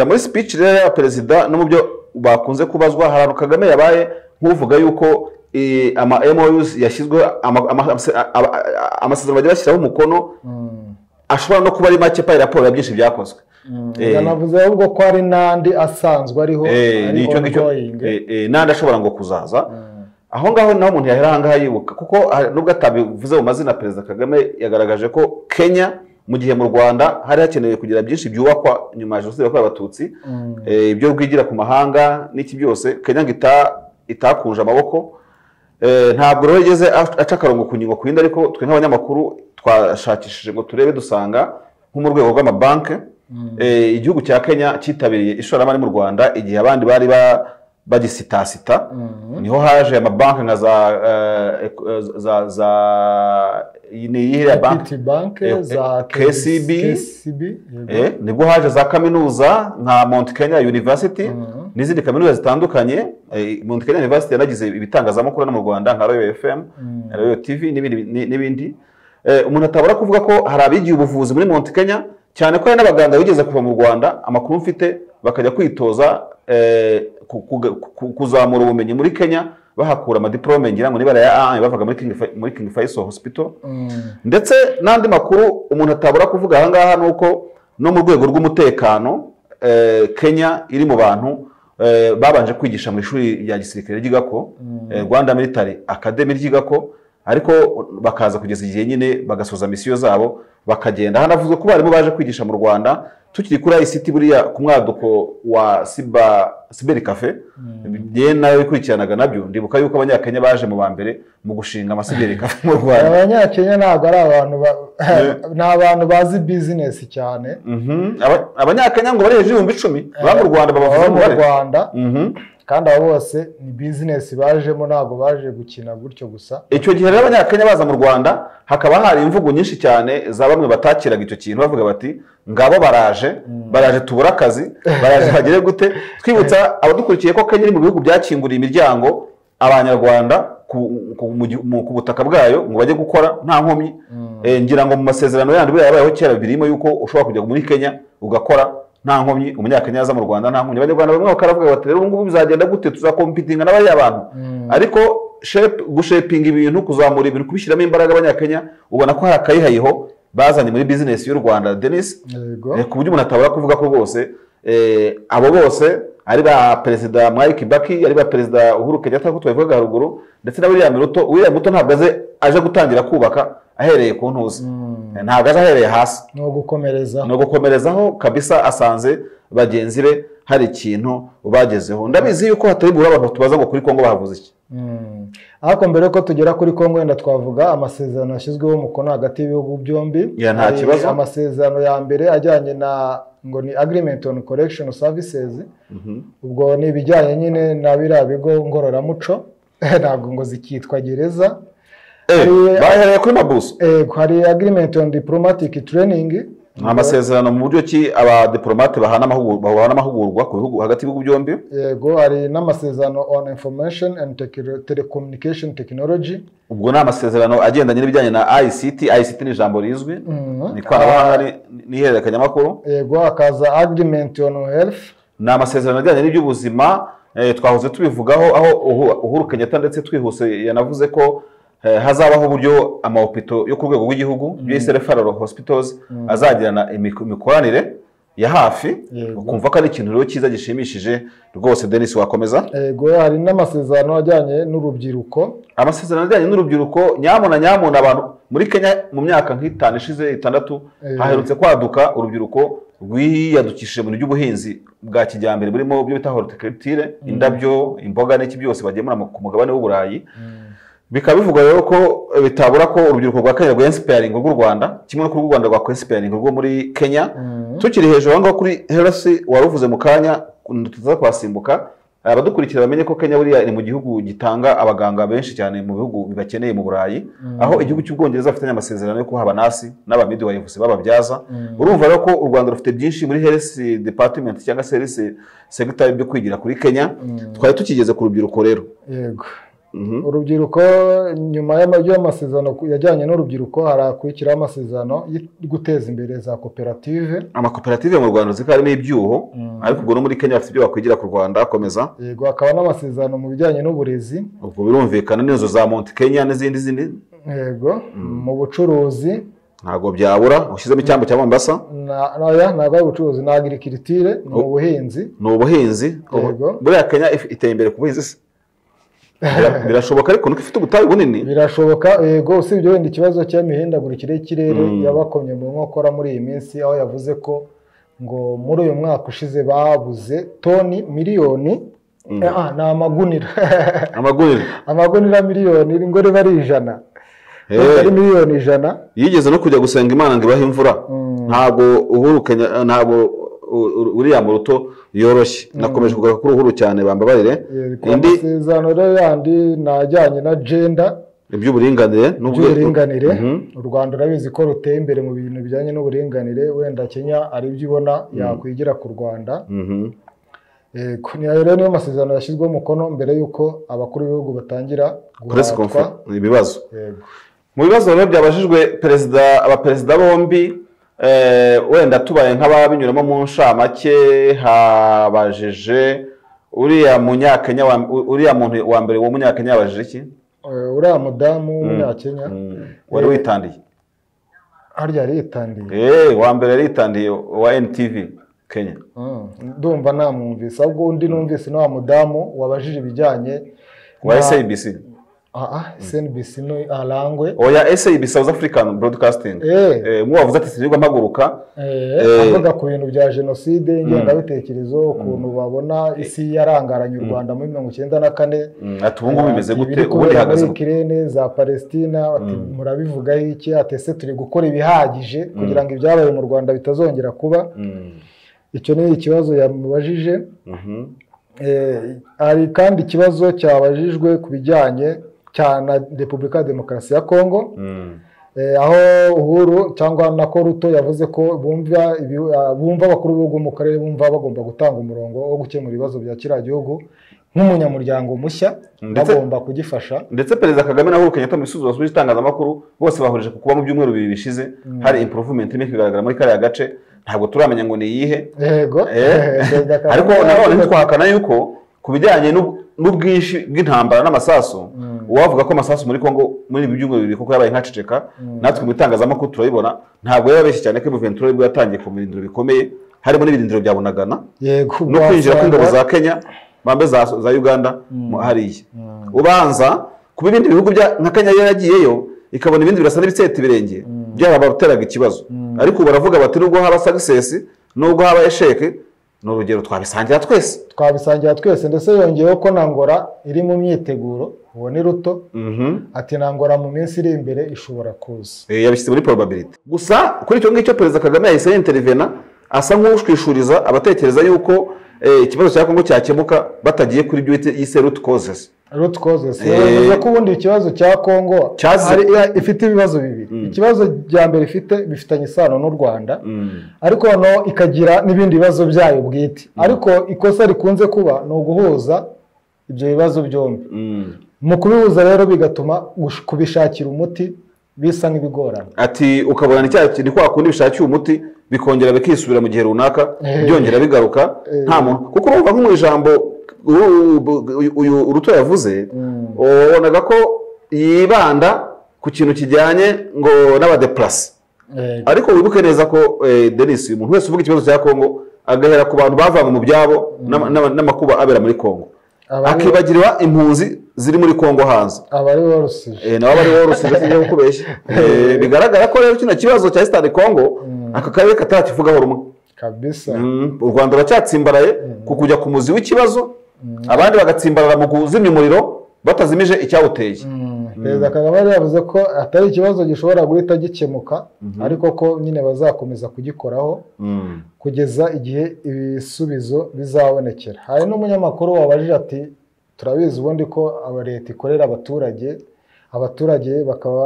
Muri speech rero ya Perezida no mu byo bakunze kubazwa, hari Kagame yabaye nk'uvuga yuko ama MOUs yashyizwe amasezerano bagiye bashyiraho umukono ashobora no kuba ari make pa raporo ya byinshi byakozwe. Navuze ahubwo ko ari nandi asanzwe ariho n'icyo n'andi ashobora ngo kuzaza. aho ngaho naho umuntu yahera aha ngaha yibuka kuko nubwo atabivuze mu mazina Perezida Kagame yagaragaje ko Kenya mu gihe mu Rwanda hari hakenewe kugira byinshi byubakwa nyuma ya Jenoside yakorewe Abatutsi ibyo rwigira ku mahanga n'iki byose Kenya itakunje amaboko ntabwo rero yigeze aca akarongo ku ngingo ku yindi ariko twe nk'abanyamakuru twashakishije ngo turebe dusanga nko mu rwego rw'amabanki igihugu cya Kenya cyitabiriye ishoramari mu Rwanda igihe abandi bari bagisitasita niho haje amabanki nka za niyihe banki za KCB nibwo haje za kaminuza nka Mount Kenya University n'izindi kaminuza zitandukanye Mount Kenya University yanagize ibitangazamakuru no mu Rwanda nka Royal FM Royal TV n'ibindi umuntu atabura kuvuga ko hari abigiye ubuvuzi muri Mount Kenya cyane ko hari n'abaganga bigeze kuva mu Rwanda amakuru mfite bakajya kwitoza kuzamura ubumenyi muri Kenya bahakura amadiplome ngira ngo nibara ya A bavaga muri King Faisal Hospital ndetse n'andi makuru umuntu atabura kuvuga aha ngaha nuko no mu rwego rw'umutekano Kenya iri mu bantu babanje kwigisha mu ishuri rya gisirikare ry'Igako Rwanda Military Academy ry'Igako ariko bakaza kugeza igihe nyine bagasoza misiyo zabo bakagenda hanavuzwe ko barimo baje kwigisha mu Rwanda tukiri kuri ICT buriya ku mwaduko wa Cyber Cafe nayo ikurikiranaga nabyo ndibuka yuko abanyakenya baje mu bambere mu gushinga amacyber cafe mu Rwanda abanyakenya ntabwo ari abantu n'abantu bazi business cyane abanyakenya ngo bari hejuru y'ibihumbi 10 ba mu Rwanda babavuze mu Rwanda kandi abo bose ni business bajemo ntabwo baje gukina gutyo gusa icyo gihe rero abanyakenya baza mu Rwanda hakaba hari imvugo nyinshi cyane za bamwe batakiraga icyo kintu bavuga bati ngabo baraje tubura akazi baraje bagire gute twibutsa abadukurikiye ko Kenya iri mu bihugu byakinguriye imiryango abanyarwanda ku butaka bwayo ngo bajye gukora nta nkomyi ngira ngo mu masezerano yandi buriya yabayeho kera birimo yuko ushobora kujya muri Kenya ugakora nta nkomyi umunyakenya yaza mu Rwanda nta nkomyi abanyarwanda bamwe bakaravuga bati rero ngubu bizagenda gute tuzakompitinga n'abari abantu ariko gushapinga ibintu kuzamura ibintu kubishyiramo imbaraga abanyakenya ubona ko hari akayihayiho bazanye muri business y'u Rwanda Denis ku buryo umuntu atabura kuvuga ko rwose abo bose ari ba Perezida Mwai Kibaki ari ba Perezida Uhuru Kenyatta ko twavuga haruguru ndetse na William Ruto ntabwo aje gutangira kubaka ahereye ku ntuzi ntabwo aje ahereye hasi no gukomerezaho kabisa asanze bagenzi be hari ikintu bagezeho ndabizi yuko hatari bura abantu tubaza ngo kuri Kongo bahavuze iki ariko mbere ko tugera kuri Kongo wenda twavuga amasezerano yashyizweho umukono hagati y'ibihugu byombi nta kibazo amasezerano ya mbere ajyanye na ngo ni agreement on correction services ubwo ni ibijyanye nyine na biriya bigo ngororamuco ntabwo ngo zikitwa gereza bahereye kuri mabuso hari agreement on diplomatic training amasezerano mu buryo ki abadiplomate bahana amahugurwa ku bihugu hagati y'ibihugu byombi yego hari n'amasezerano on information and telecommunication technology ubwo ni amasezerano agendanye n'ibijyanye na ICT ni ijambo rizwi ni ikoranabuhanga n'ihererekanyamakuru yego hakaza agreement on health ni amasezerano ajyanye n'iby'ubuzima twahoze tubivugaho aho Uhuru Kenyatta ndetse twihuse yanavuze ko hazabaho uburyo amahopito yo ku rwego rw'igihugu byise referral hospitals azagirana imikoranire ya hafi ukumva ko ari ikintu rero cyiza gishimishije rwose Denis wakomeza yego hari n'amasezerano ajyanye n'urubyiruko amasezerano ajyanye n'urubyiruko nyamuna abantu muri Kenya mu myaka nk'itanu ishize 6 haherutse kwaduka urubyiruko rwiyadukishije mu by'ubuhinzi bwa kijyambere burimo byo bita horticulture indabyo imboga n'iki byose bagemura ku mugabane w'Uburayi bikaba bivuga rero ko bitabura ko urubyiruko rwa Kenya rwa inspiring rw'u Rwanda kimwe no ku Rwanda rwa inspiring rwo muri Kenya tukiri hejuru aho ngaho kuri health waruvuze mu kanya tuza kwasimbuka abadukurikira bamenye ko Kenya buriya ni mu gihugu gitanga abaganga benshi cyane mu bihugu bibakeneye mu Burayi aho igihugu cy'Ubwongereza afitanye amasezerano yo kuhaba nasi n'aba midwives bababyaza urumva rero ko u Rwanda rufite byinshi muri health department cyangwa service sector byo kwigira kuri Kenya twari tukigeze ku rubyiruko rero yego urubyiruko nyuma y'amasezerano yajyanye n'urubyiruko harakurikiraho amasezerano yo guteza imbere za koperative amakoperative mu Rwanda zikari n'ibyuho ariko ubwo no muri Kenya bafite ibyo bakwigira ku Rwanda akomeza yego hakaba n'amasezerano mu bijyanye n'uburezi ubwo birumvikana n'izo za Mount Kenya n'izindi yego mu bucuruzi ntago byabura ushyizemo icyambo cya Mombasa ntabwo ari ubucuruzi na agriculture ni ubuhinzi buriya Kenya iteye imbere ku buhinzi birashoboka ariko nuko ifite ubutayu bunini. Birashoboka yego, usibye wenda ikibazo cy'imihindagurikire y'ikirere yabakomye mu nkokora muri iyi minsi, aho yavuze ko ngo muri uyu mwaka ushize babuze toni miliyoni ni amagunira amagunira miliyoni ngo riba ari 100 ari miliyoni 100. Yigeze no kujya gusenga Imana ngo ibahe imvura. Ntabwo Uhuru Kenya, ntabwo uriya Ruto yoroshye. Nakomeje kugaruka kuri Uhuru cyane, bambabarire. Indi sezano rero yandi najyanye na gender, iby'uburinganire n'uburinganire. U Rwanda urabizi ko ruteye imbere mu bintu bijyanye n'uburinganire, wenda Kenya ari byo ibona yakwigira ku Rwanda. Rero niyo masezerano yashyizweho umukono mbere y'uko abakuru b'ibihugu batangira guhatwa ibibazo. Mu bibazo rero byabajijwe abaperezida bombi, wenda tubaye nk'ababinyuramo mu nshamake, habajije uriya munyakenya, uriya muntu wa mbere wo munyakenya yabajije iki? Uriya mudamu w'umunyakenya wari witandiye, harya yari yitandiye, wa mbere yari yitandiye wa NTV Kenya. Ndumva namwumvise, ahubwo undi numvise no wa mudamu wabajije ibijyanye wa SABC. SNBC no Arangwe. Oya, SABC, South African Broadcasting. Mu wavuze ati sinirwa mpaguruka. Avuga ku bintu bya genocide, ngengabitekerezo, ukuntu babona isi yarangaranye u Rwanda muri 1994. Ati ubu ngubu bimeze gute? Ubundi hagaze Ukraine za Palestina, ati murabivugaho iki? Ati se turi gukora ibihagije kugira ngo ibyabaye mu Rwanda bitazongera kuba. Icyo ni ikibazo yamubajije. Hari kandi ikibazo cyabajijwe ku bijyanye cyane Repubulika ya Demokarasi ya Kongo, aho Uhuru cyangwa na Ruto yavuze ko bumva abakuru b'ibihugu mu karere bumva bagomba gutanga umurongo wo gukemura ibibazo bya kiriya gihugu nk'umunyamuryango mushya, bagomba kugifasha. Ndetse Perezida Kagame na Uhuru Kenyatta mu bisubizo basubije itangazamakuru bose bahurije ku kuba mu byumweru 2 bishize hari improvement imwe ikigaragara muri kariya gace. Ntabwo turamenya ngo ni iyihe, yego, ariko nabone ntitwahakana yuko ku bijyanye n'ubwinshi bw'intambara n'amasasu, uwavuga ko amasasu muri Kongo muri ibi byumweru 2 kuko yabaye nkaceceka, natwe mu itangazamakuru turabibona. Ntabwo yabeshye cyane ko M23 bwo yatangiye ku birindiro bikomeye, harimo n'ibirindiro bya Bunagana, no kwinjira kw'ingabo za Kenya, bambe za Uganda hariya. Ubanza kuba ibindi bihugu nka Kenya yagiyeyo ikabona ibindi birasa n'ibitseta ibirenge, byarabateraga ikibazo. Ariko baravuga bati nubwo haba success nubwo haba esheke, n'urugero twabisangira twese. Ndetse yongeyeho ko Nangora iri mu myiteguro, uwo ni Ruto. Ati Nangora mu minsi iri imbere ishobora kuza. Yabishyize muri probability. Gusa kuri icyo ngicyo Perezida Kagame yahise intervena, asa nk'ushwishuriza abatekereza yuko ikibazo cya Kongo cyakemuka batagiye kuri byo yise root causes. Bivuze ko ubundi ikibazo cya Kongo ifite ibibazo bibiri. Ikibazo bya mbere bifitanye isano n'u Rwanda, ariko no ikagira n'ibindi bibazo byayo bwite. Ariko ikosa rikunze kuba no guhuza ibyo bibazo byombi. Mu kubihuza rero bigatuma kubishakira umuti bisa nk'ibigorana. Ati ukabona ni cya kintu kwa kundi bishakiye umuti bikongera bikisubira mu gihe runaka, byongera bigaruka nta muntu. Kuko urumva nko mu ijambo uyu Ruto yavuze, wabonaga ko yibanda ku kintu kijyanye ngo n'abadeplase. Ariko wibuke neza ko Denis, umuntu wese uvuga ikibazo cya Kongo agahera ku bantu bavanga mu byabo n'amakuba abera muri Kongo, akibagirwa impunzi ziri muri Kongo hanze. Abari warusije nabo warusije sinjye gukubeshya. Bigaragara ko rero kino kibazo cya Eastern Congo aka karere katarakivugaho rumwe kabisa. U Rwanda racyatsimbaraye ku kujya ku muzi w'ikibazo, abandi bagatsimbarara mu kuzimya umuriro batazimije icyawuteye. Perezida Kagame yavuze ko atari ikibazo gishobora guhita gikemuka, ariko ko nyine bazakomeza kugikoraho kugeza igihe ibisubizo bizabonekera. Hari n'umunyamakuru wabajije ati turabizi ubundi ko leta ikorera abaturage bakaba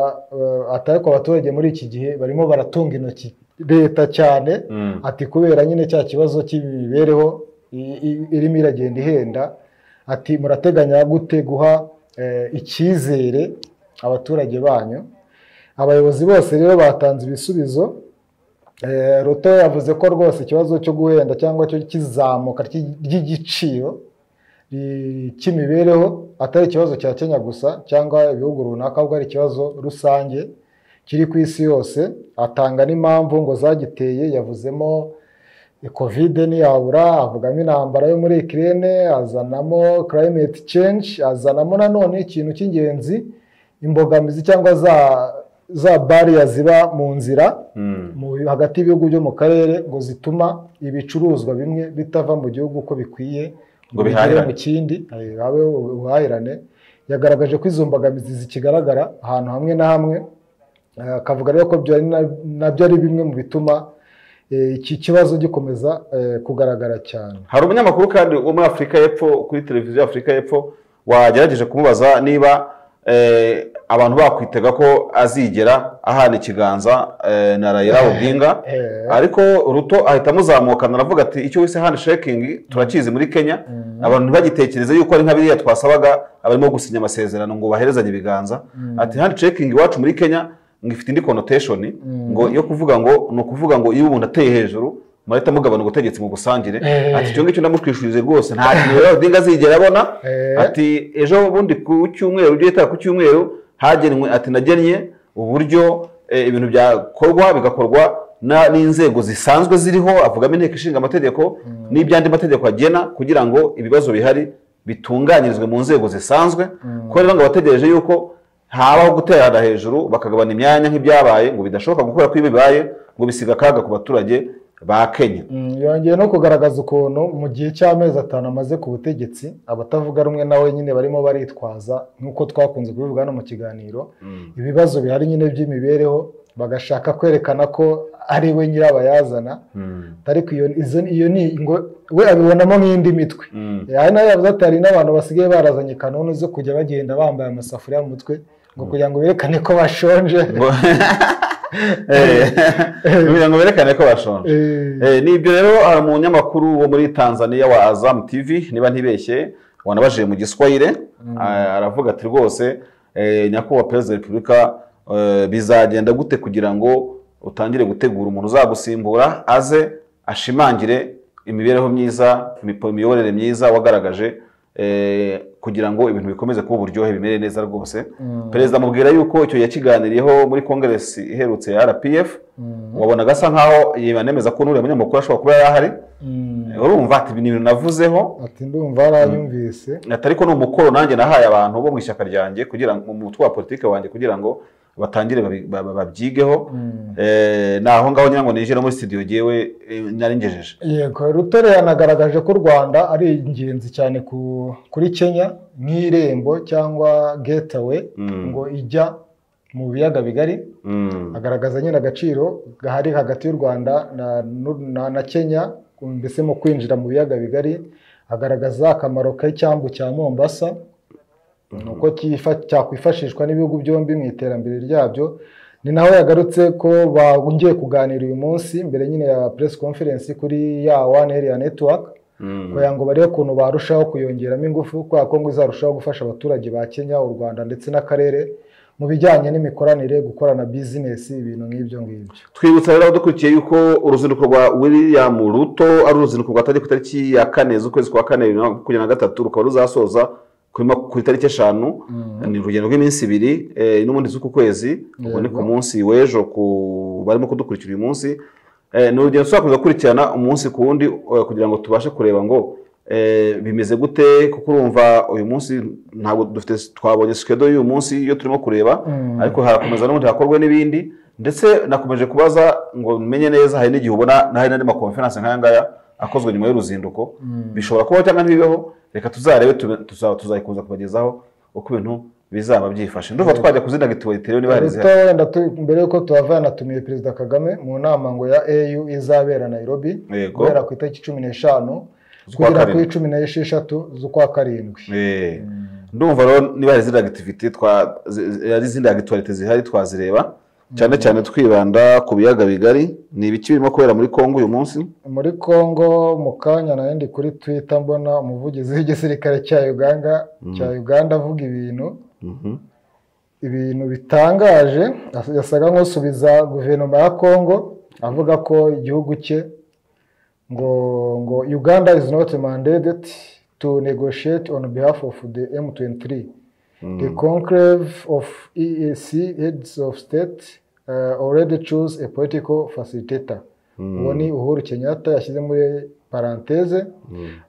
atari ko abaturage muri iki gihe barimo baratunga intoki leta cyane, ati kubera nyine cya kibazo cy'imibereho irimo iragenda ihenda, ati murateganya gute guha icyizere abaturage banyu? Abayobozi bose rero batanze ibisubizo. Ruto yavuze ko rwose ikibazo cyo guhenda cyangwa cyo kizamuka ry'igiciro cy'imibereho atari ikibazo cya Kenya gusa cyangwa ibihugu runaka, ahubwo ari ikibazo rusange kiri ku isi yose. Atanga n'impamvu ngo zagiteye, yavuzemo covid ntiyabura, avugamo intambara yo muri Ukraine, azanamo climate change, azanamo nanone ikintu cy'ingenzi, imbogamizi cyangwa za barrier ziba mu nzira hagati y'ibihugu byo mu karere ngo zituma ibicuruzwa bimwe bitava mu gihugu uko bikwiye ngo bigere mu kindi, habe ubuhahirane. Yagaragaje ko izo mbogamizi zikigaragara ahantu hamwe na hamwe, akavuga rero ko nabyo ari bimwe mu bituma iki kibazo gikomeza kugaragara cyane. Hari umunyamakuru kandi wo muri Afurika y'Epfo kuri televiziyo Afurika y'Epfo wagerageje kumubaza niba abantu bakwitega ko azigera ahana ikiganza na Raila Odinga, ariko Ruto ahita amuzamukana aravuga ati icyo wise handshaking turakizi muri Kenya, abantu bagitekereza yuko ari nka biriya twasabaga abarimo gusinya amasezerano ngo baherezanye ibiganza. Ati handshaking iwacu muri Kenya ngifite indi connotation ngo yo kuvuga ngo no kuvuga ngo iyo umuntu ateye hejuru marita mugabana ubutegetsi mu gusangire. Ati cyo ngicyo ndamukwishurize rwose nta kintu Raila Odinga azigera abona. Ati ejo bundi ku cyumweru ujye ku cyumweru hagenwe, ati nagennye uburyo ibintu byakorwa bigakorwa n'inzego zisanzwe ziriho, avugamo inteko ishinga amategeko n'ibyandi mategeko agena kugira ngo ibibazo bihari bitunganyirizwe mu nzego zisanzwe. Ko rero ngo bategereje yuko habaho guterana hejuru bakagabana imyanya nk'ibyabaye ngo bidashoboka gukora ko bibaye ngo bisiga akaga ku baturage ba Kenya. Yongeye no kugaragaza ukuntu mu gihe cy'amezi 5 amaze ku butegetsi abatavuga rumwe nawe nyine barimo baritwaza nk'uko twakunze kubivuga no mu kiganiro ibibazo bihari nyine by'imibereho, bagashaka kwerekana ko ari we nyirabayazana. Ariko iyo ni ngo we abibonamo nk'indi mitwe. Hari nayo yavuze ati hari n'abantu basigaye barazanye kanuni zo kujya bagenda bambaye amasafuriya mu mutwe ngo kugira ngo berekane ko bashonje. Kugira ngo berekane ko bashonje. Nibyo rero hari umunyamakuru wo muri Tanzania wa Azam TV niba ntibeshye wanabaje mu Giswahili, aravuga ati rwose nyakubahwa Perezida wa Repubulika bizagenda gute kugira ngo utangire gutegura umuntu uzagusimbura aze ashimangire imibereho myiza, imiyoborere myiza wagaragaje kugira ngo ibintu bikomeze kuba uburyohe bimere neza rwose. Perezida amubwira yuko icyo yakiganiriyeho muri Congress iherutse ya RPF, wabona gasa nkaho yibanemeza ko n'uriya munyamakuru ashobora kuba yarahari. Urumva ati ibintu navuzeho ati ndumva arayumvise, ariko ni umukoro nanjye nahaye abantu bo mu ishyaka ryanjye kugira ngo mu mutwe wa politike wanjye kugira ngo batangire babyigeho. Naho ngaho nyango ninjira muri studio giyewe nari ngejeje. Yego, Rutare yanagaragaje ko u Rwanda ari ingenzi cyane kuri Kenya nk'irembo cyangwa gateway ngo ijya mu biyaga bigari. Agaragaza nyine agaciro gahari hagati y'u Rwanda na Kenya mbese mu kwinjira mu biyaga bigari. Agaragaza akamaro k'icyambu cya Mombasa nuko cyakwifashishwa n'ibihugu byombi mu iterambere ryabyo. Ni naho yagarutse ko bongeye kuganira uyu munsi mbere nyine ya press conference kuri ya One Area Network kugira ngo barebe ukuntu barushaho kuyongeramo ingufu kwa ko ngo izarushaho gufasha abaturage ba Kenya, u Rwanda ndetse n'akarere mu bijyanye n'imikoranire, gukorana business, ibintu nk'ibyo ngibyo. Twibutsa rero dukurikiye yuko uruzinduko rwa William Ruto ari uruzinduko rwatangiye ku itariki ya 4 z'ukwezi kwa 4 2023 rukaba ruzasoza kuri tariki 5. Ni urugendo rw'iminsi 2 n'umundi z'uku kwezi, ubone ku munsi w'ejo barimo kudukurikira uyu munsi. Ni urugendo twakoze gukurikirana umunsi ku wundi kugira ngo tubashe kureba ngo bimeze gute, kuko urumva uyu munsi ntabwo dufite twabonye schedule y'uyu munsi iyo turimo kureba, ariko harakomeza n'ubundi hakorwe n'ibindi. Ndetse nakomeje kubaza ngo menye neza hari n'igihe ubona hari n'andi conference nk'aya ngaya akozwe nyuma y'uruzinduko, bishobora kuba cyangwa ntibibeho. Reka tuzarebe tuzayikuza kubagezaho uko ibintu bizaba byifashe. Ndumva twajya kuzindaga ituwitero niba harize wenda mbere yuko tuhavana natumiye Perezida Kagame mu nama ngo ya AU izabera Nairobi guhera ku itariki 15 kugera ku 16 z'ukwa 7. Ndumva rero niba hari izindi activity ari izindi activity zihari twazireba cyane cyane twibanda ku biyaga bigari. Ni ibiki birimo kubera muri Kongo uyu munsi? Muri Kongo mu kanya nayendi kuri Twitter mbona umuvugizi w'igisirikare cya Uganda avuga ibintu bitangaje. Yasaga nk'usubiza guverinoma ya Kongo avuga ko igihugu cye ngo Uganda is not mandated to negotiate on behalf of the M23. The conclave of EAC heads of state already chose a political facilitator. uwo ni Uhuru Kenyatta yashyize muri paranteze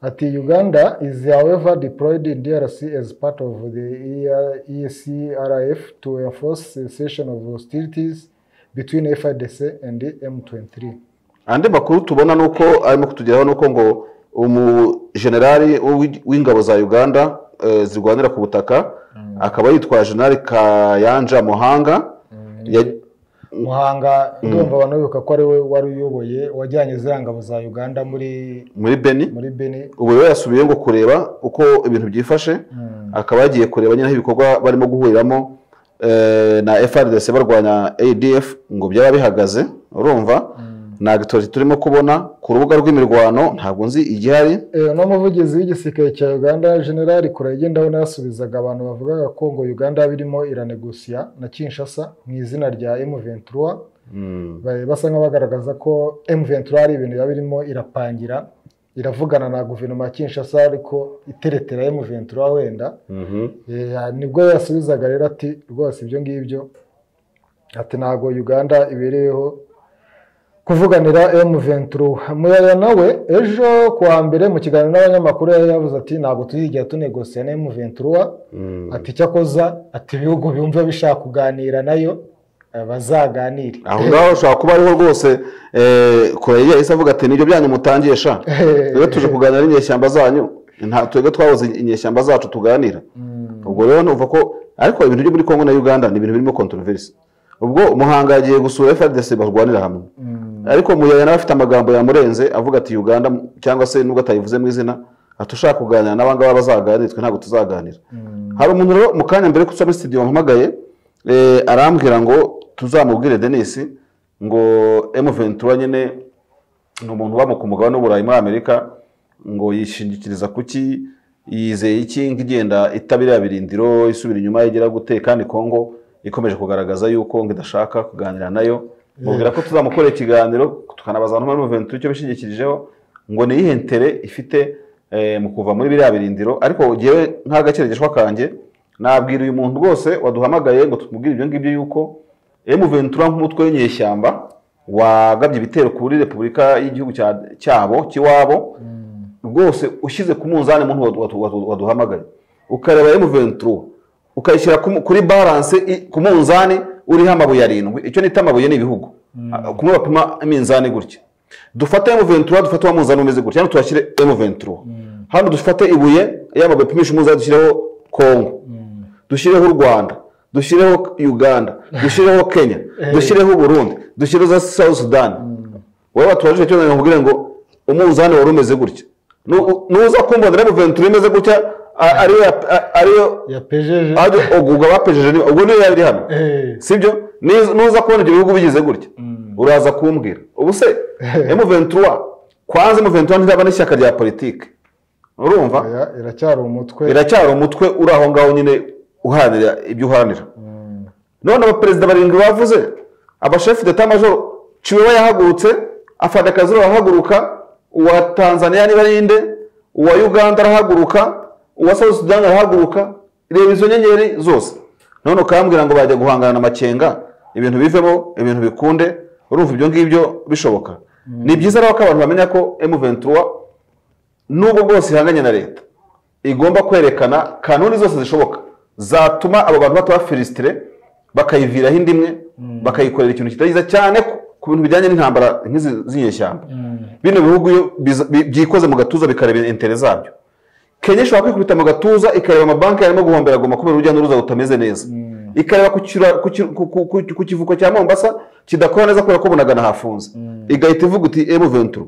ati Uganda is however deployed in DRC as part of the EACRF to enforce cessation of hostilities between FARDC and M23. andi makuru tubona nuko arimo kutugeraho nuko ngo umujenerali w'ingabo za Uganda zirwanira ku butaka akaba yitwa General Kayanja Muhanga ndumva abantu bibuka ko ari we wari uyoboye wajyanye z'ingabo za Uganda muri Beni ubu rero yasubiye ngo kureba uko ibintu byifashe akaba yagiye kureba nyine ibikorwa barimo guhuriramo na FARDC barwanya ADF ngo byaba bihagaze urumva nagitoje turimo kubona ku rubuga rw'imirwano ntabwo nzi igihari no muvugizi w'igisirikare cya Uganda General Kuragenda we yasubizaga abantu bavugaga ko ngo Uganda birimo iranegosia na Kinshasa mu izina rya M23 basa nk'abagaragaza ko M23 ari ibintu yabirimo irapangira iravugana na guverinoma ya Kinshasa ariko iteretera M23 wenda nibwo yasubizaga rero ati rwose ibyo ngibyo ati ntago Uganda ibereyeho kuvuganira M23 Muyaya nawe ejo kuwa mbere mu kiganiro n'abanyamakuru yavuze ati ntabwo tuzigera tunegosia na M23 ati cyakoza ati ibihugu byumva bishaka kuganira nayo bazaganira aho ngaho ushobora kuba ariho rwose Koreya yahise avuga ati nibyo byanyu mutangiye sha rero tuje kuganira n'inyeshyamba zanyu nta twebwe twabuze inyeshyamba zacu tuganira ubwo rero nuva ko ariko ibintu byo muri Kongo na Uganda ni ibintu birimo controversy ubwo Muhanga yagiye gusura FARDC barwanira hamwe ariko Muyaya nawe afite amagambo yamurenze avuga ati Uganda cyangwa se nubwo atayivuze mu izina atushaka kuganira n'abangaba bazaganira twe ntabwo tuzaganira hari umuntu rero mu kanya mbere kuca muri studio mpamagaye arambwira ngo tuzamubwire Denis ngo M23 nyene no umuntu uba ku mugabane w'Uburayi muri Amerika ngo yishingikiriza kuki yizeye iki ngigenda itabira birindiro isubira inyuma yegera gute kandi Kongo ikomeje kugaragaza yuko ngidashaka kuganira nayo mubwira ko tuzamukorera ikiganiro tukanabaza abantu muri M23 icyo bishingikirijeho ngo ni yihentere ifite mu kuva muri biriya birindiro ariko giye nk'agakeregeshwa kanje nabwira uyu muntu rwose waduhamagaye ngo tumubwire ibyo ngibyo yuko M23 nk'umutwe w'inyeshyamba wagabye ibitero kuri Repubulika y'igihugu cyabo kiwabo rwose ushyize ku munzani muntu waduhamagaye ukareba M23 ukayishyira kuri balance ku munzani uriho amabuye 7 icyo nita amabuye n'ibihugu kumwe bapima iminzani gutya dufate M23 dufate wa munzani umeze gutya hano tuyashyire M23 hano dufate ibuye y'amabuye pimisha umunzani dushyireho Kongo dushyireho u Rwanda dushyireho Uganda dushyireho Kenya dushyireho Burundi dushyireho South Sudan wowe batwaje cyo nkubwire ngo umunzani wari umeze gutya nuza kumbonera M23 imeze gutya ariyo yapejeje oguga bapejeje ubwo niyo yari hano sibyo nuza kubona ibyo bihugu bigize gutya uraza kumbwira ubu se M23 kwanza M23 ntizaba n'ishyaka rya politike urumva iracyari umutwe uri aho ngaho nyine uharanira ibyo uharanira none abaperezida barindwi bavuze abashefu d'etat major Chiwewe yahagurutse afata kazi arahaguruka uwa Tanzania ni barinde uwa Uganda arahaguruka uwa South Sudan arahaguruka reba izo nyenyeri zose none ukambwira ngo bajya guhangana na Makenga ibintu bivemo ibintu bikunde urumva ibyo ngibyo bishoboka ni byiza rero ko abantu bamenya ko M23 nubwo bwose ihanganye na leta igomba kwerekana kanuni zose zishoboka zatuma abo bantu batafiristire bakayiviraho indimwe bakayikorera ikintu kitagiza cyane ku bintu bijyanye n'intambara nk'izi z'inyeshyamba bino bihugu byikoze mu gatuza bikareba intere zabyo Kenya ishobora kwikubita mu gatuza ikareba amabanki yarimo guhombera goma kubera urujya n'uruza rutameze neza ikareba ku kivuko cya Mombasa kidakora neza kubera ko Bunagana hafunze igahita ivuga uti M23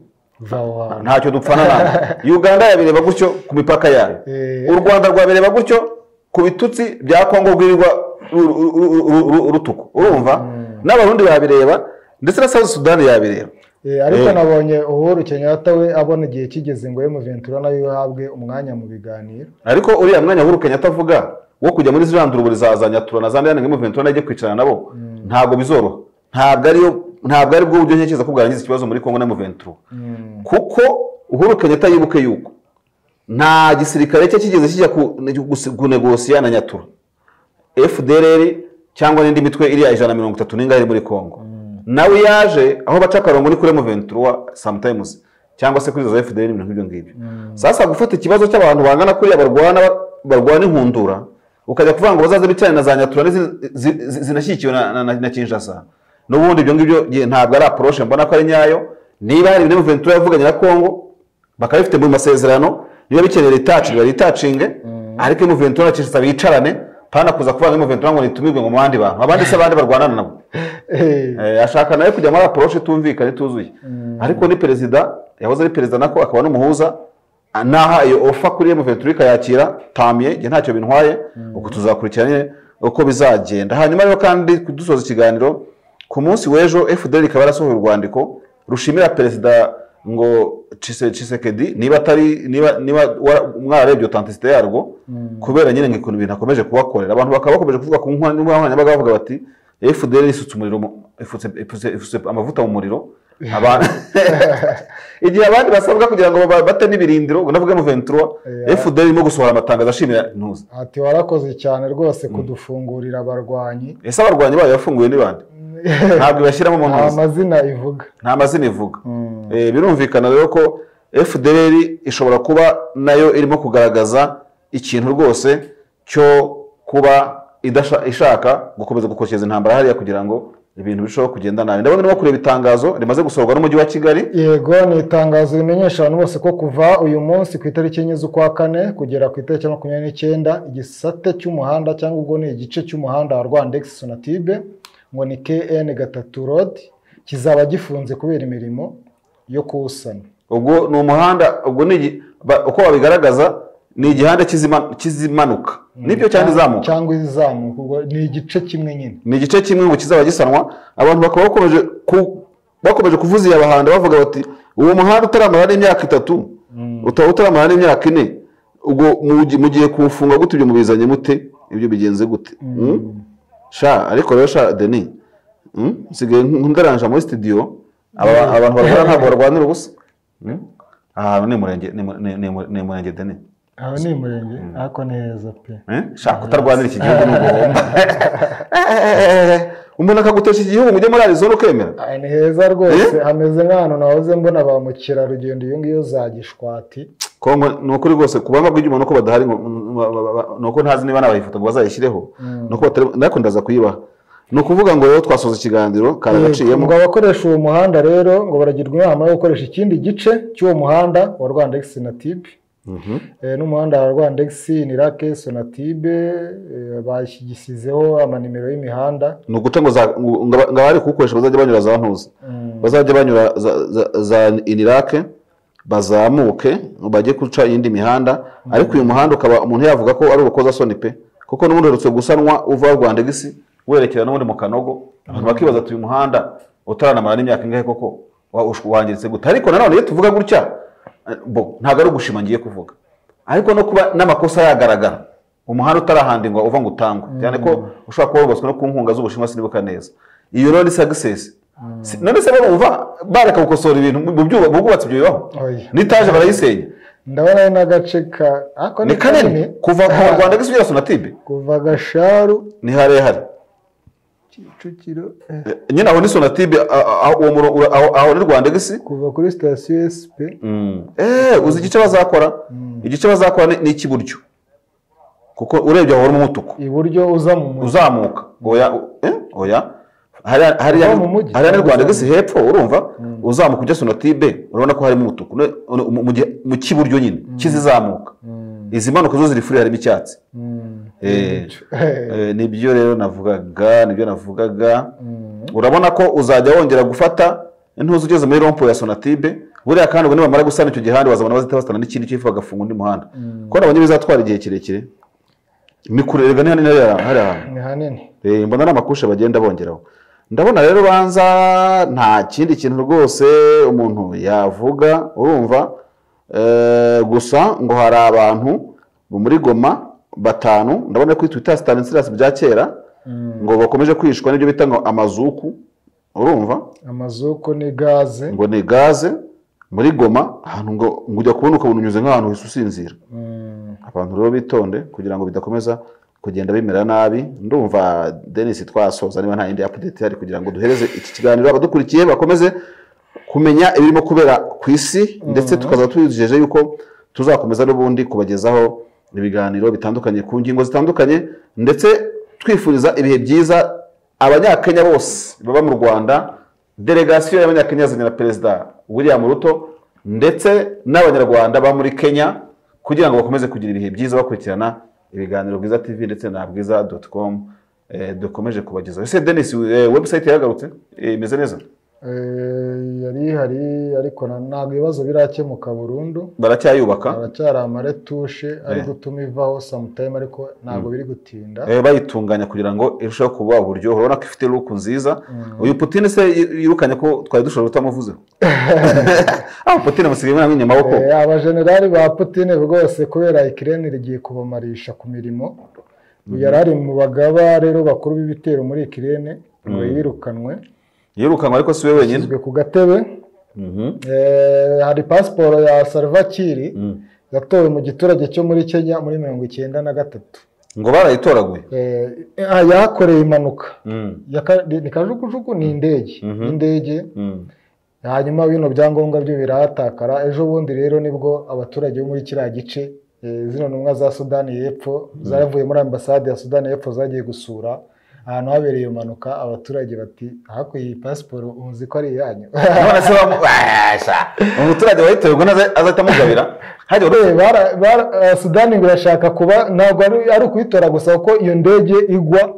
ntacyo dupfana nayo Uganda yabireba gutyo ku mipaka yayo u Rwanda rwabireba gutyo ku bitutsi bya Kongo rwirirwa urutuko urumva n'abarundi babireba ndetse na South Sudan yabireba ariko nabonye Uhuru Kenyatta we abona igihe kigeze ngo M23 nayo yahabwe umwanya mu biganiro ariko uriya mwanya Uhuru Kenyatta avuga wo kujya muri ziranduruburi zazanyatura na zandi yanenge M23 najye kwicarana nabo ntago bizoroha ntabwo ari bwo buryo ntekereza ko bwarangiza ikibazo muri Kongo na M23 kuko Uhuru Kenyatta yibuke yuko nta gisirikare cye kigeze kijya kunegosia na Nyatura FDLR cyangwa n'indi mitwe iri ya 130 n'ingari muri Kongo nawe yaje aho baca akarongo ni kuri M23 sometimes cyangwa se kuri za FDL ibintu nk'ibyo ngibyo. Sasa gufata ikibazo cy'abantu bangana kuri barwana inkundura ukajya kuvuga ngo bazaze bicyane na za Nyatura zinashyikiwe na Kinshasa, n'ubundi ibyo ngibyo ntabwo ari approach mbona ko ari nyayo. Niba hari ibintu M23 yavuganye na Congo bakabifite mu masezerano, niba bikeneye itacinge ariko M23 Kinshasa bicarane pana kuza kuvuga M23 ngo nitumirwe mu bandi bantu, abandi se abandi barwanana nabo. Ashaka nawe kujya muri approach tumvikane tuzuye, ariko ni perezida yahoze ari perezida nako akaba n'umuhuza, naha iyo offer kuri M23 yakira tamye je ntacyo bintwaye, uko tuzakurikiranye uko bizagenda. Hanyuma rero kandi kudusoza ikiganiro ku munsi w'ejo FDL ikaba yarasohoye urwandiko rushimira perezida ngo Tshisekedi niba mwararebye authenticité yarwo kubera nyine ngikunda ibintu akomeje kubakorera. Abantu bakaba bakomeje kuvuga ku nkwanya bavuga bati FDL isutse umuriro ifutse amavuta mu muriro abantu igihe abandi basabwa kugira ngo bate n'ibirindiro navuga mu 23 FDL irimo gusohora amatangazo ashimira ntuza ati warakoze cyane rwose kudufungurira abarwanyi. Ese abarwanyi bayo yafunguye ni bande? Ntabwo bashyiramo mu ntuza, nta mazina ivuga. Birumvikana rero ko FDL ishobora kuba nayo irimo kugaragaza ikintu rwose cyo kuba ishaka gukomeza gukoshyeza intambara hariya kugira ngo ibintu bishoho kugenda nabi. Ndabona no kureba itangazo rimaze gusorwa n'umujyi wa Kigali. Yego, ni itangazo rimenyesha abantu bose ko kuva uyu munsi ku itariki 4 z'ukwa kane kugera ku itariki 29 igisate cy'umuhanda cyangwa ubwo ni igice cy'umuhanda wa Rwandex Sonatube ngo ni KN3 road kizaba gifunze kubera imirimo yo kuwusana. Ubwo ni umuhanda, ubwo ni uko babigaragaza ni igihande kizimanuka nibyo cyane izamuka cyangwa izamuka, ubwo ni igice kimwe nyine, ni igice kimwe ngo kizaba gisanwa. Abantu bakaba bakomeje kuvuza abahanda bavuga bati uwo muhanda utaramara n'imyaka 3 utaramara n'imyaka 4 ubwo mugiye kufunga gute? Ibyo mubizanye mute? Ibyo bigenze gute? Sha ariko rero sha Denis sigaye ndaranja muri studio abantu barwana ntabwo barwanira ubusa. Ni murenge Denis, aho ni murenge ako neza pe. Shaka utarwanira iki gihugu n'ubuhomba umuntu akagutesha igihugu mujye muri Arizona ukemera. Ni heza rwose, hameze nk'ahantu nahoze mbona ba mukerarugendo iyo ngiyo za Gishwati. Kongo nuko rwose kubanga bw'umuntu ko badahari nuko ntazi niba nabayifata ngo bazayishyireho nuko nako ndaza kuyibaha. Nukuvuga ngo rero twasoza ikiganiro karagaciyemo ngo abakoresha uwo muhanda rero ngo baragirwa inama yo gukoresha ikindi gice cy'uwo muhanda wa Rwandex Sonatube. N'umuhanda wa Rwandex Nirake Sonatube bashyigisizeho amanimero y'imihanda. Nuguca ngo ngabari kukoresha bazajya banyura za ntuza, bazajya banyura za Nirake bazamuke bajye kuca iyindi mihanda. Ariko uyu muhanda ukaba umuntu yavuga ko ari urukoza soni pe, kuko n'ubundi rutse gusanwa uva Rwandex werekera n'ubundi mu Kanogo. Abantu bakibaza ati uyu muhanda utaranamara n'imyaka ingahe koko wangiritse gute? Ariko nanone iyo tuvuga gutya ntabwo ari ugushimangiye kuvuga, ariko no kuba n'amakosa yagaragara umuhanda utarahandingwa uva ngo utangwe cyane ko ushobora kuba wubatswe no ku nkunga z'Ubushinwa sinibuka neza. Iyo rero ni success. None se bumva bareka gukosora ibintu mu bwubatsi byo bibaho n'itaje barayisenya. Ndabona n'agace ka ni kanini kuva ku Rwanda gisubira Sonatube kuva Gasharu ni harehare Kicukiro nyine aho ni Sonatube aho ni Rwanda gisi kuva kuri station SP. Uzi igice bazakora? Igice bazakora ni ikiburyo, kuko urebye aho mu mutuku iburyo uzamuka oya hariya ni Rwanda gisi hepfo urumva uzamuka ujya Sonatube urabona ko harimo umutuku mu kiburyo nyine kizizamuka. Izi manuka zo ziri free harimo icyatsi. Nibyo rero navugaga urabona ko uzajya wongera gufata intuzo ugeze muri rompo ya Sonatube buriya kandi ngo nibamara gusana icyo gihande bazabona bazita bastana n'ikindi cyifu bagafunga undi muhanda ko nabonye bizatwara igihe kirekire. Mikurerega ni hanini mbona n'amakushe bagenda bongeraho. Ndabona rero banza nta kindi kintu rwose umuntu yavuga urumva. Gusa ngo hari abantu muri Goma 5 ndabona ko Twitter Stanislas bya kera ngo bakomeje kwishwa n'ibyo bita ngo amazuku urumva. Amazuku ni gaze, ngo ni gaze muri Goma ahantu ngo ujya kubona ukabona unyuze nk'ahantu hisusinzira. Abantu rero bitonde kugira ngo bidakomeza kugenda bimera nabi. Ndumva Denis twasoza niba nta yindi update hari kugira ngo duhereze iki kiganiro abadukurikiye bakomeze kumenya ibirimo kubera ku isi, ndetse tukaza tubijeje yuko tuzakomeza n'ubundi kubagezaho ibiganiro bitandukanye ku ngingo zitandukanye, ndetse twifuriza ibihe byiza abanyakenya bose baba mu Rwanda, delegation y'abanyakenya yazanye na Perezida William Ruto, ndetse n'abanyarwanda ba muri Kenya, kugira ngo bakomeze kugira ibihe byiza bakurikirana ibiganiro Bwiza TV ndetse na bwiza.com dukomeje kubagezaho. Ese Denis, website yagarutse imeze neza? Yari hari ariko ntabwo ibibazo birakemuka burundu, baracyayubaka, baracyari amaretushe ari gutuma ivaho sometime, ariko ntabwo biri gutinda. Bayitunganya kugira ngo irusheho kuba uburyo. Urabona ko ifite look nziza. Uyu Putin se yirukanye ko twari dushobora utamuvuzeho. Putin musigaye mwana nk'inyama wako. Abajenerali ba Putin rwose kubera Ukraine rigiye kubamarisha ku mirimo. Yarari mu bagaba rero bakuru b'ibitero muri Ukraine ngo yirukanwe ariko si we wenyine ku gatebe. Hari pasiporo ya Salva Kiir yatowe mu giturage cyo muri Kenya muri 1993 ngo barayitoraguye. Yakoreye impanuka ni kajugujugu, ni indege hanyuma bino byangombwa byo birahatakara. Ejo bundi rero nibwo abaturage bo muri kiriya gice, zino ntumwa za Sudani y'Epfo zavuye muri ambasade ya Sudani y'Epfo zagiye gusura ahantu habereye iyo mpanuka, abaturage bati hakuye iyi pasiporo umuzi ko ari iyanyu. None se umuturage wayitewe ngo azahita amugabira? Sudani ngo irashaka kuba, ntabwo ari ukuyitora gusa kuko iyo ndege igwa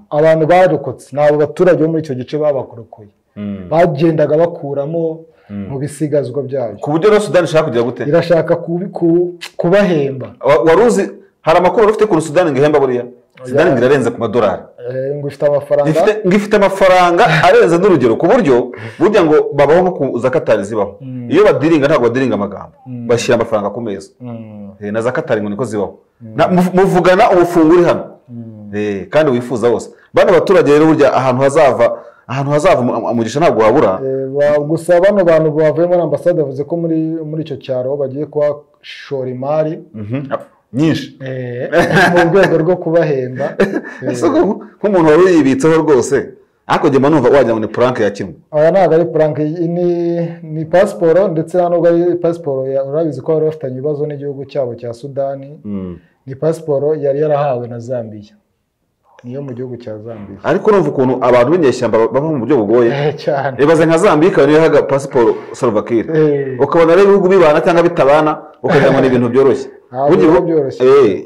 abantu barokotse n'abo baturage bo muri icyo gice babakorokoye, bagendaga bakuramo mu bisigazwa byayo. Ku buryo rero Sudani ishaka kugira gute? Irashaka kubahemba. Waruzi hari amakuru ufite ku Sudani ngo ihemba buriya? Sudani ngo irarenze ku madolari. Ngo ifite amafaranga. Ifite amafaranga arenze n'urugero ku buryo burya ngo babaho nko ku zakatari zibaho. Iyo badiringa ntabwo badiringa amagambo, bashyira amafaranga ku meza. Na zakatari ngo niko zibaho. Muvugana ubufungura hano. Kandi wifuza wose. Bano baturage rero burya ahantu hazava umugisha ntabwo wabura. Gusa bano bantu bavuye muri ambasade bavuze ko muri icyo cyaro bagiye kuhashora imari nyinshi mu rwego rwo kubahemba. Nk'umuntu wari yibitseho rwose, ariko njye numva wagira ngo ni prank ya kimwe. Aya ntabwo ari prank, ni pasiporo, ndetse nubwo ari pasiporo urabizi ko bari bafitanye ibibazo n'igihugu cyabo cya Sudani. Ni pasiporo yari yarahawe na Zambia, niyo mu gihugu cya Zambia. Ariko numva ukuntu abantu b'inyeshyamba baba mu buryo bugoye cyane. Ibaze nka Zambia ikaba niyo yahaga pasiporo Salva Kiir, ukabona rero ibihugu bibana cyangwa bitabana, ukagira ngo ni ibintu byoroshye.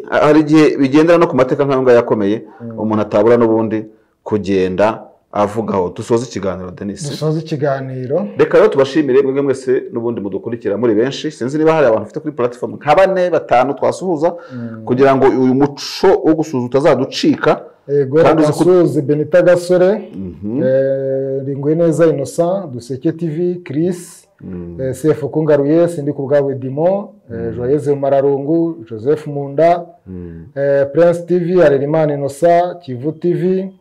Hari igihe bigendera no ku mateka nk'ayo ngayo yakomeye, umuntu atabura n'ubundi kugenda avugaho. Dusoza ikiganiro Denis. Dusoza ikiganiro. Reka rero tubashimire mwebwe mwese n'ubundi mudukurikira muri benshi. Sinzi niba hari abantu bafite kuri platform nka 4 5 twasuhuza kugira ngo uyu muco wo gusuza utazaducika. Kandi usuze Benita Gasore, Ringwe neza Innocent, Duseke TV, Chris, CF Kungaruye, Sindi kubwawe Dimo, Joyeze Mararungu, Joseph Munda, Prince TV, Arerimana Innocent, Kivu TV,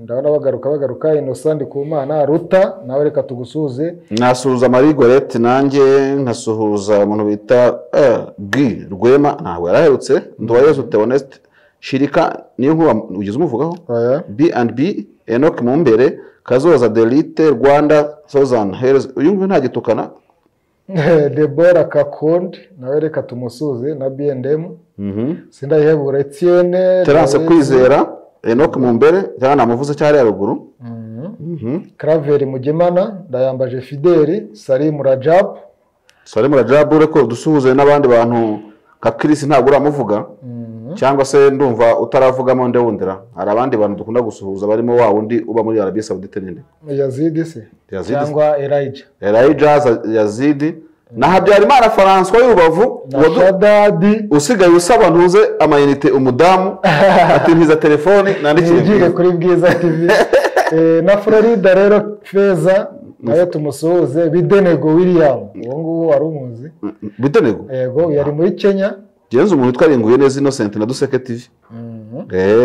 ndabona bagaruka Innocent Ndikumana, Ruta nawe reka tugusuze. Nasuhuza Marie Gorette, nanjye nkasuhuza umuntu bita G Rwema, ntabwo yaraherutse. Nduwayezu Theoneste Shirika niyo nkuba ugize umuvugaho. B&B Enoch Mumbere, Kazoza Delite, Rwanda Southern Hills, uyu nguyu ntagitukana. Deborah Kakondi nawe reka tumusuze, na B&M. Sindayihebura Etienne, Terence Kwizera, Enoch Mumbere cyane namuvuze cyari ya ruguru. Claver Mugemana, Ndayambaje Fideli, Salim Rajab reko dusuhuze n'abandi bantu nka Chris ntabwo uramuvuga. Cyangwa se ndumva utaravugamo ndewundira. Hari abandi bantu dukunda gusuhuza barimo wa wundi uba muri Arabia Saudite ninde? Yazidi se cyangwa Elijah Yazidi na Habyarimana François y'Urubavu Shadadi usigaye usaba ntuze amayinite umudamu ati ntiza telefone nandikire kuri Bwiza TV. Na Florida rero Feza nayo tumusuhuze. Bidenego William uwo nguwo wari umuzi. Bidenego yego yari muri Kenya. Genzo umuntu twaringuye neza Innocent na Duseke TV.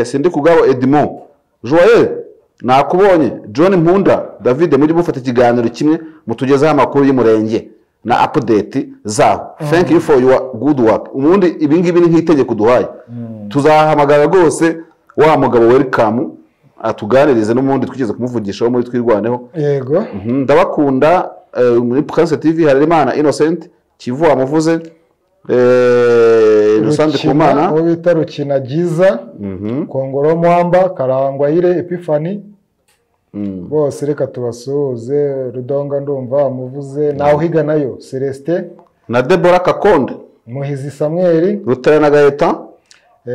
Sindi kugabo Edmond Joyeux nakubonye. John Mpunda David mujye mufata ikiganiro kimwe mutugezaho amakuru y'umurenge na update zaho. Thank you for your good work. Umundi ibingibi ni nk'itegeko duhaye. Tuzahamagara rwose wa mugabo welcome atuganirize n'umundi twigeze kumuvugishaho muri twirwaneho. Yego. Ndabakunda muri Prince TV Harerimana Innocent Kivu amuvuze Innocent Kumana wo bita Rukina Giza Kongoro Mwamba Karangwayire Epiphany bose reka tubasuhuze. Rudonga ndumva amuvuze naho higa nayo Celestin na Deborah Kakonde Muhizi Samuel Rutare na Gaeta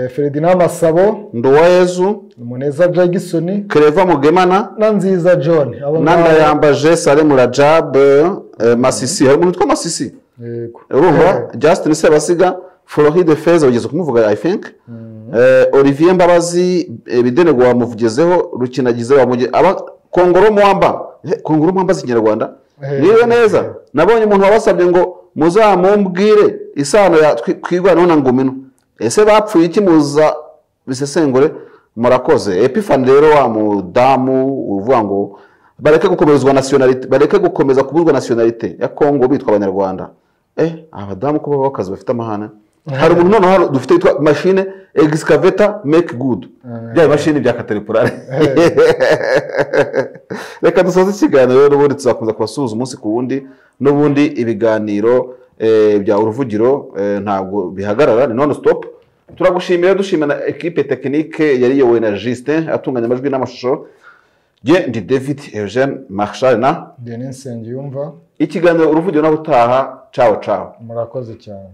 Ferdinand Masabo Nduwayezu Muneza Jackson Cleva Mugemana na Nziza John Nanda Yambaje Salem Rajab Masisi hari umuntu twa Masisi yego urumva Justin Sebasiga Floride Feza ugeze kumuvuga I think Olivier Mbabazi Bidenego wamuvugezeho Rukinagize wamuge aba Kongoro Mwamba z'ikinyarwanda niwe neza nabonye umuntu wabasabye ngo muzamumbwire isano ya kwigwa none ngumino ese bapfuye iki muza bisesengure murakoze. Epiphany rero wa mudamu uvuga ngo bareke gukomezwa nationality bareke gukomeza kubuzwa nationality ya Kongo bitwa abanyarwanda. Abadamu ko baba bakazi bafite amahana. Hari umuntu none dufite yitwa machine excavator make good. Bya machine bya Caterpillar. Reka dusoze ikiganiro n'ubundi tuzakomeza kubasuhuza umunsi ku wundi n'ubundi ibiganiro bya uruvugiro ntabwo bihagarara ni non stop. Turagushimira dushimana equipe technique yari yowe na Justin atunganya amajwi n'amashusho. Je ndi David Eugene Marshall na Denis Nsengiyumva. Ikiganiro uruvugiro n'abutaha. Ciao ciao. Murakoze cyane.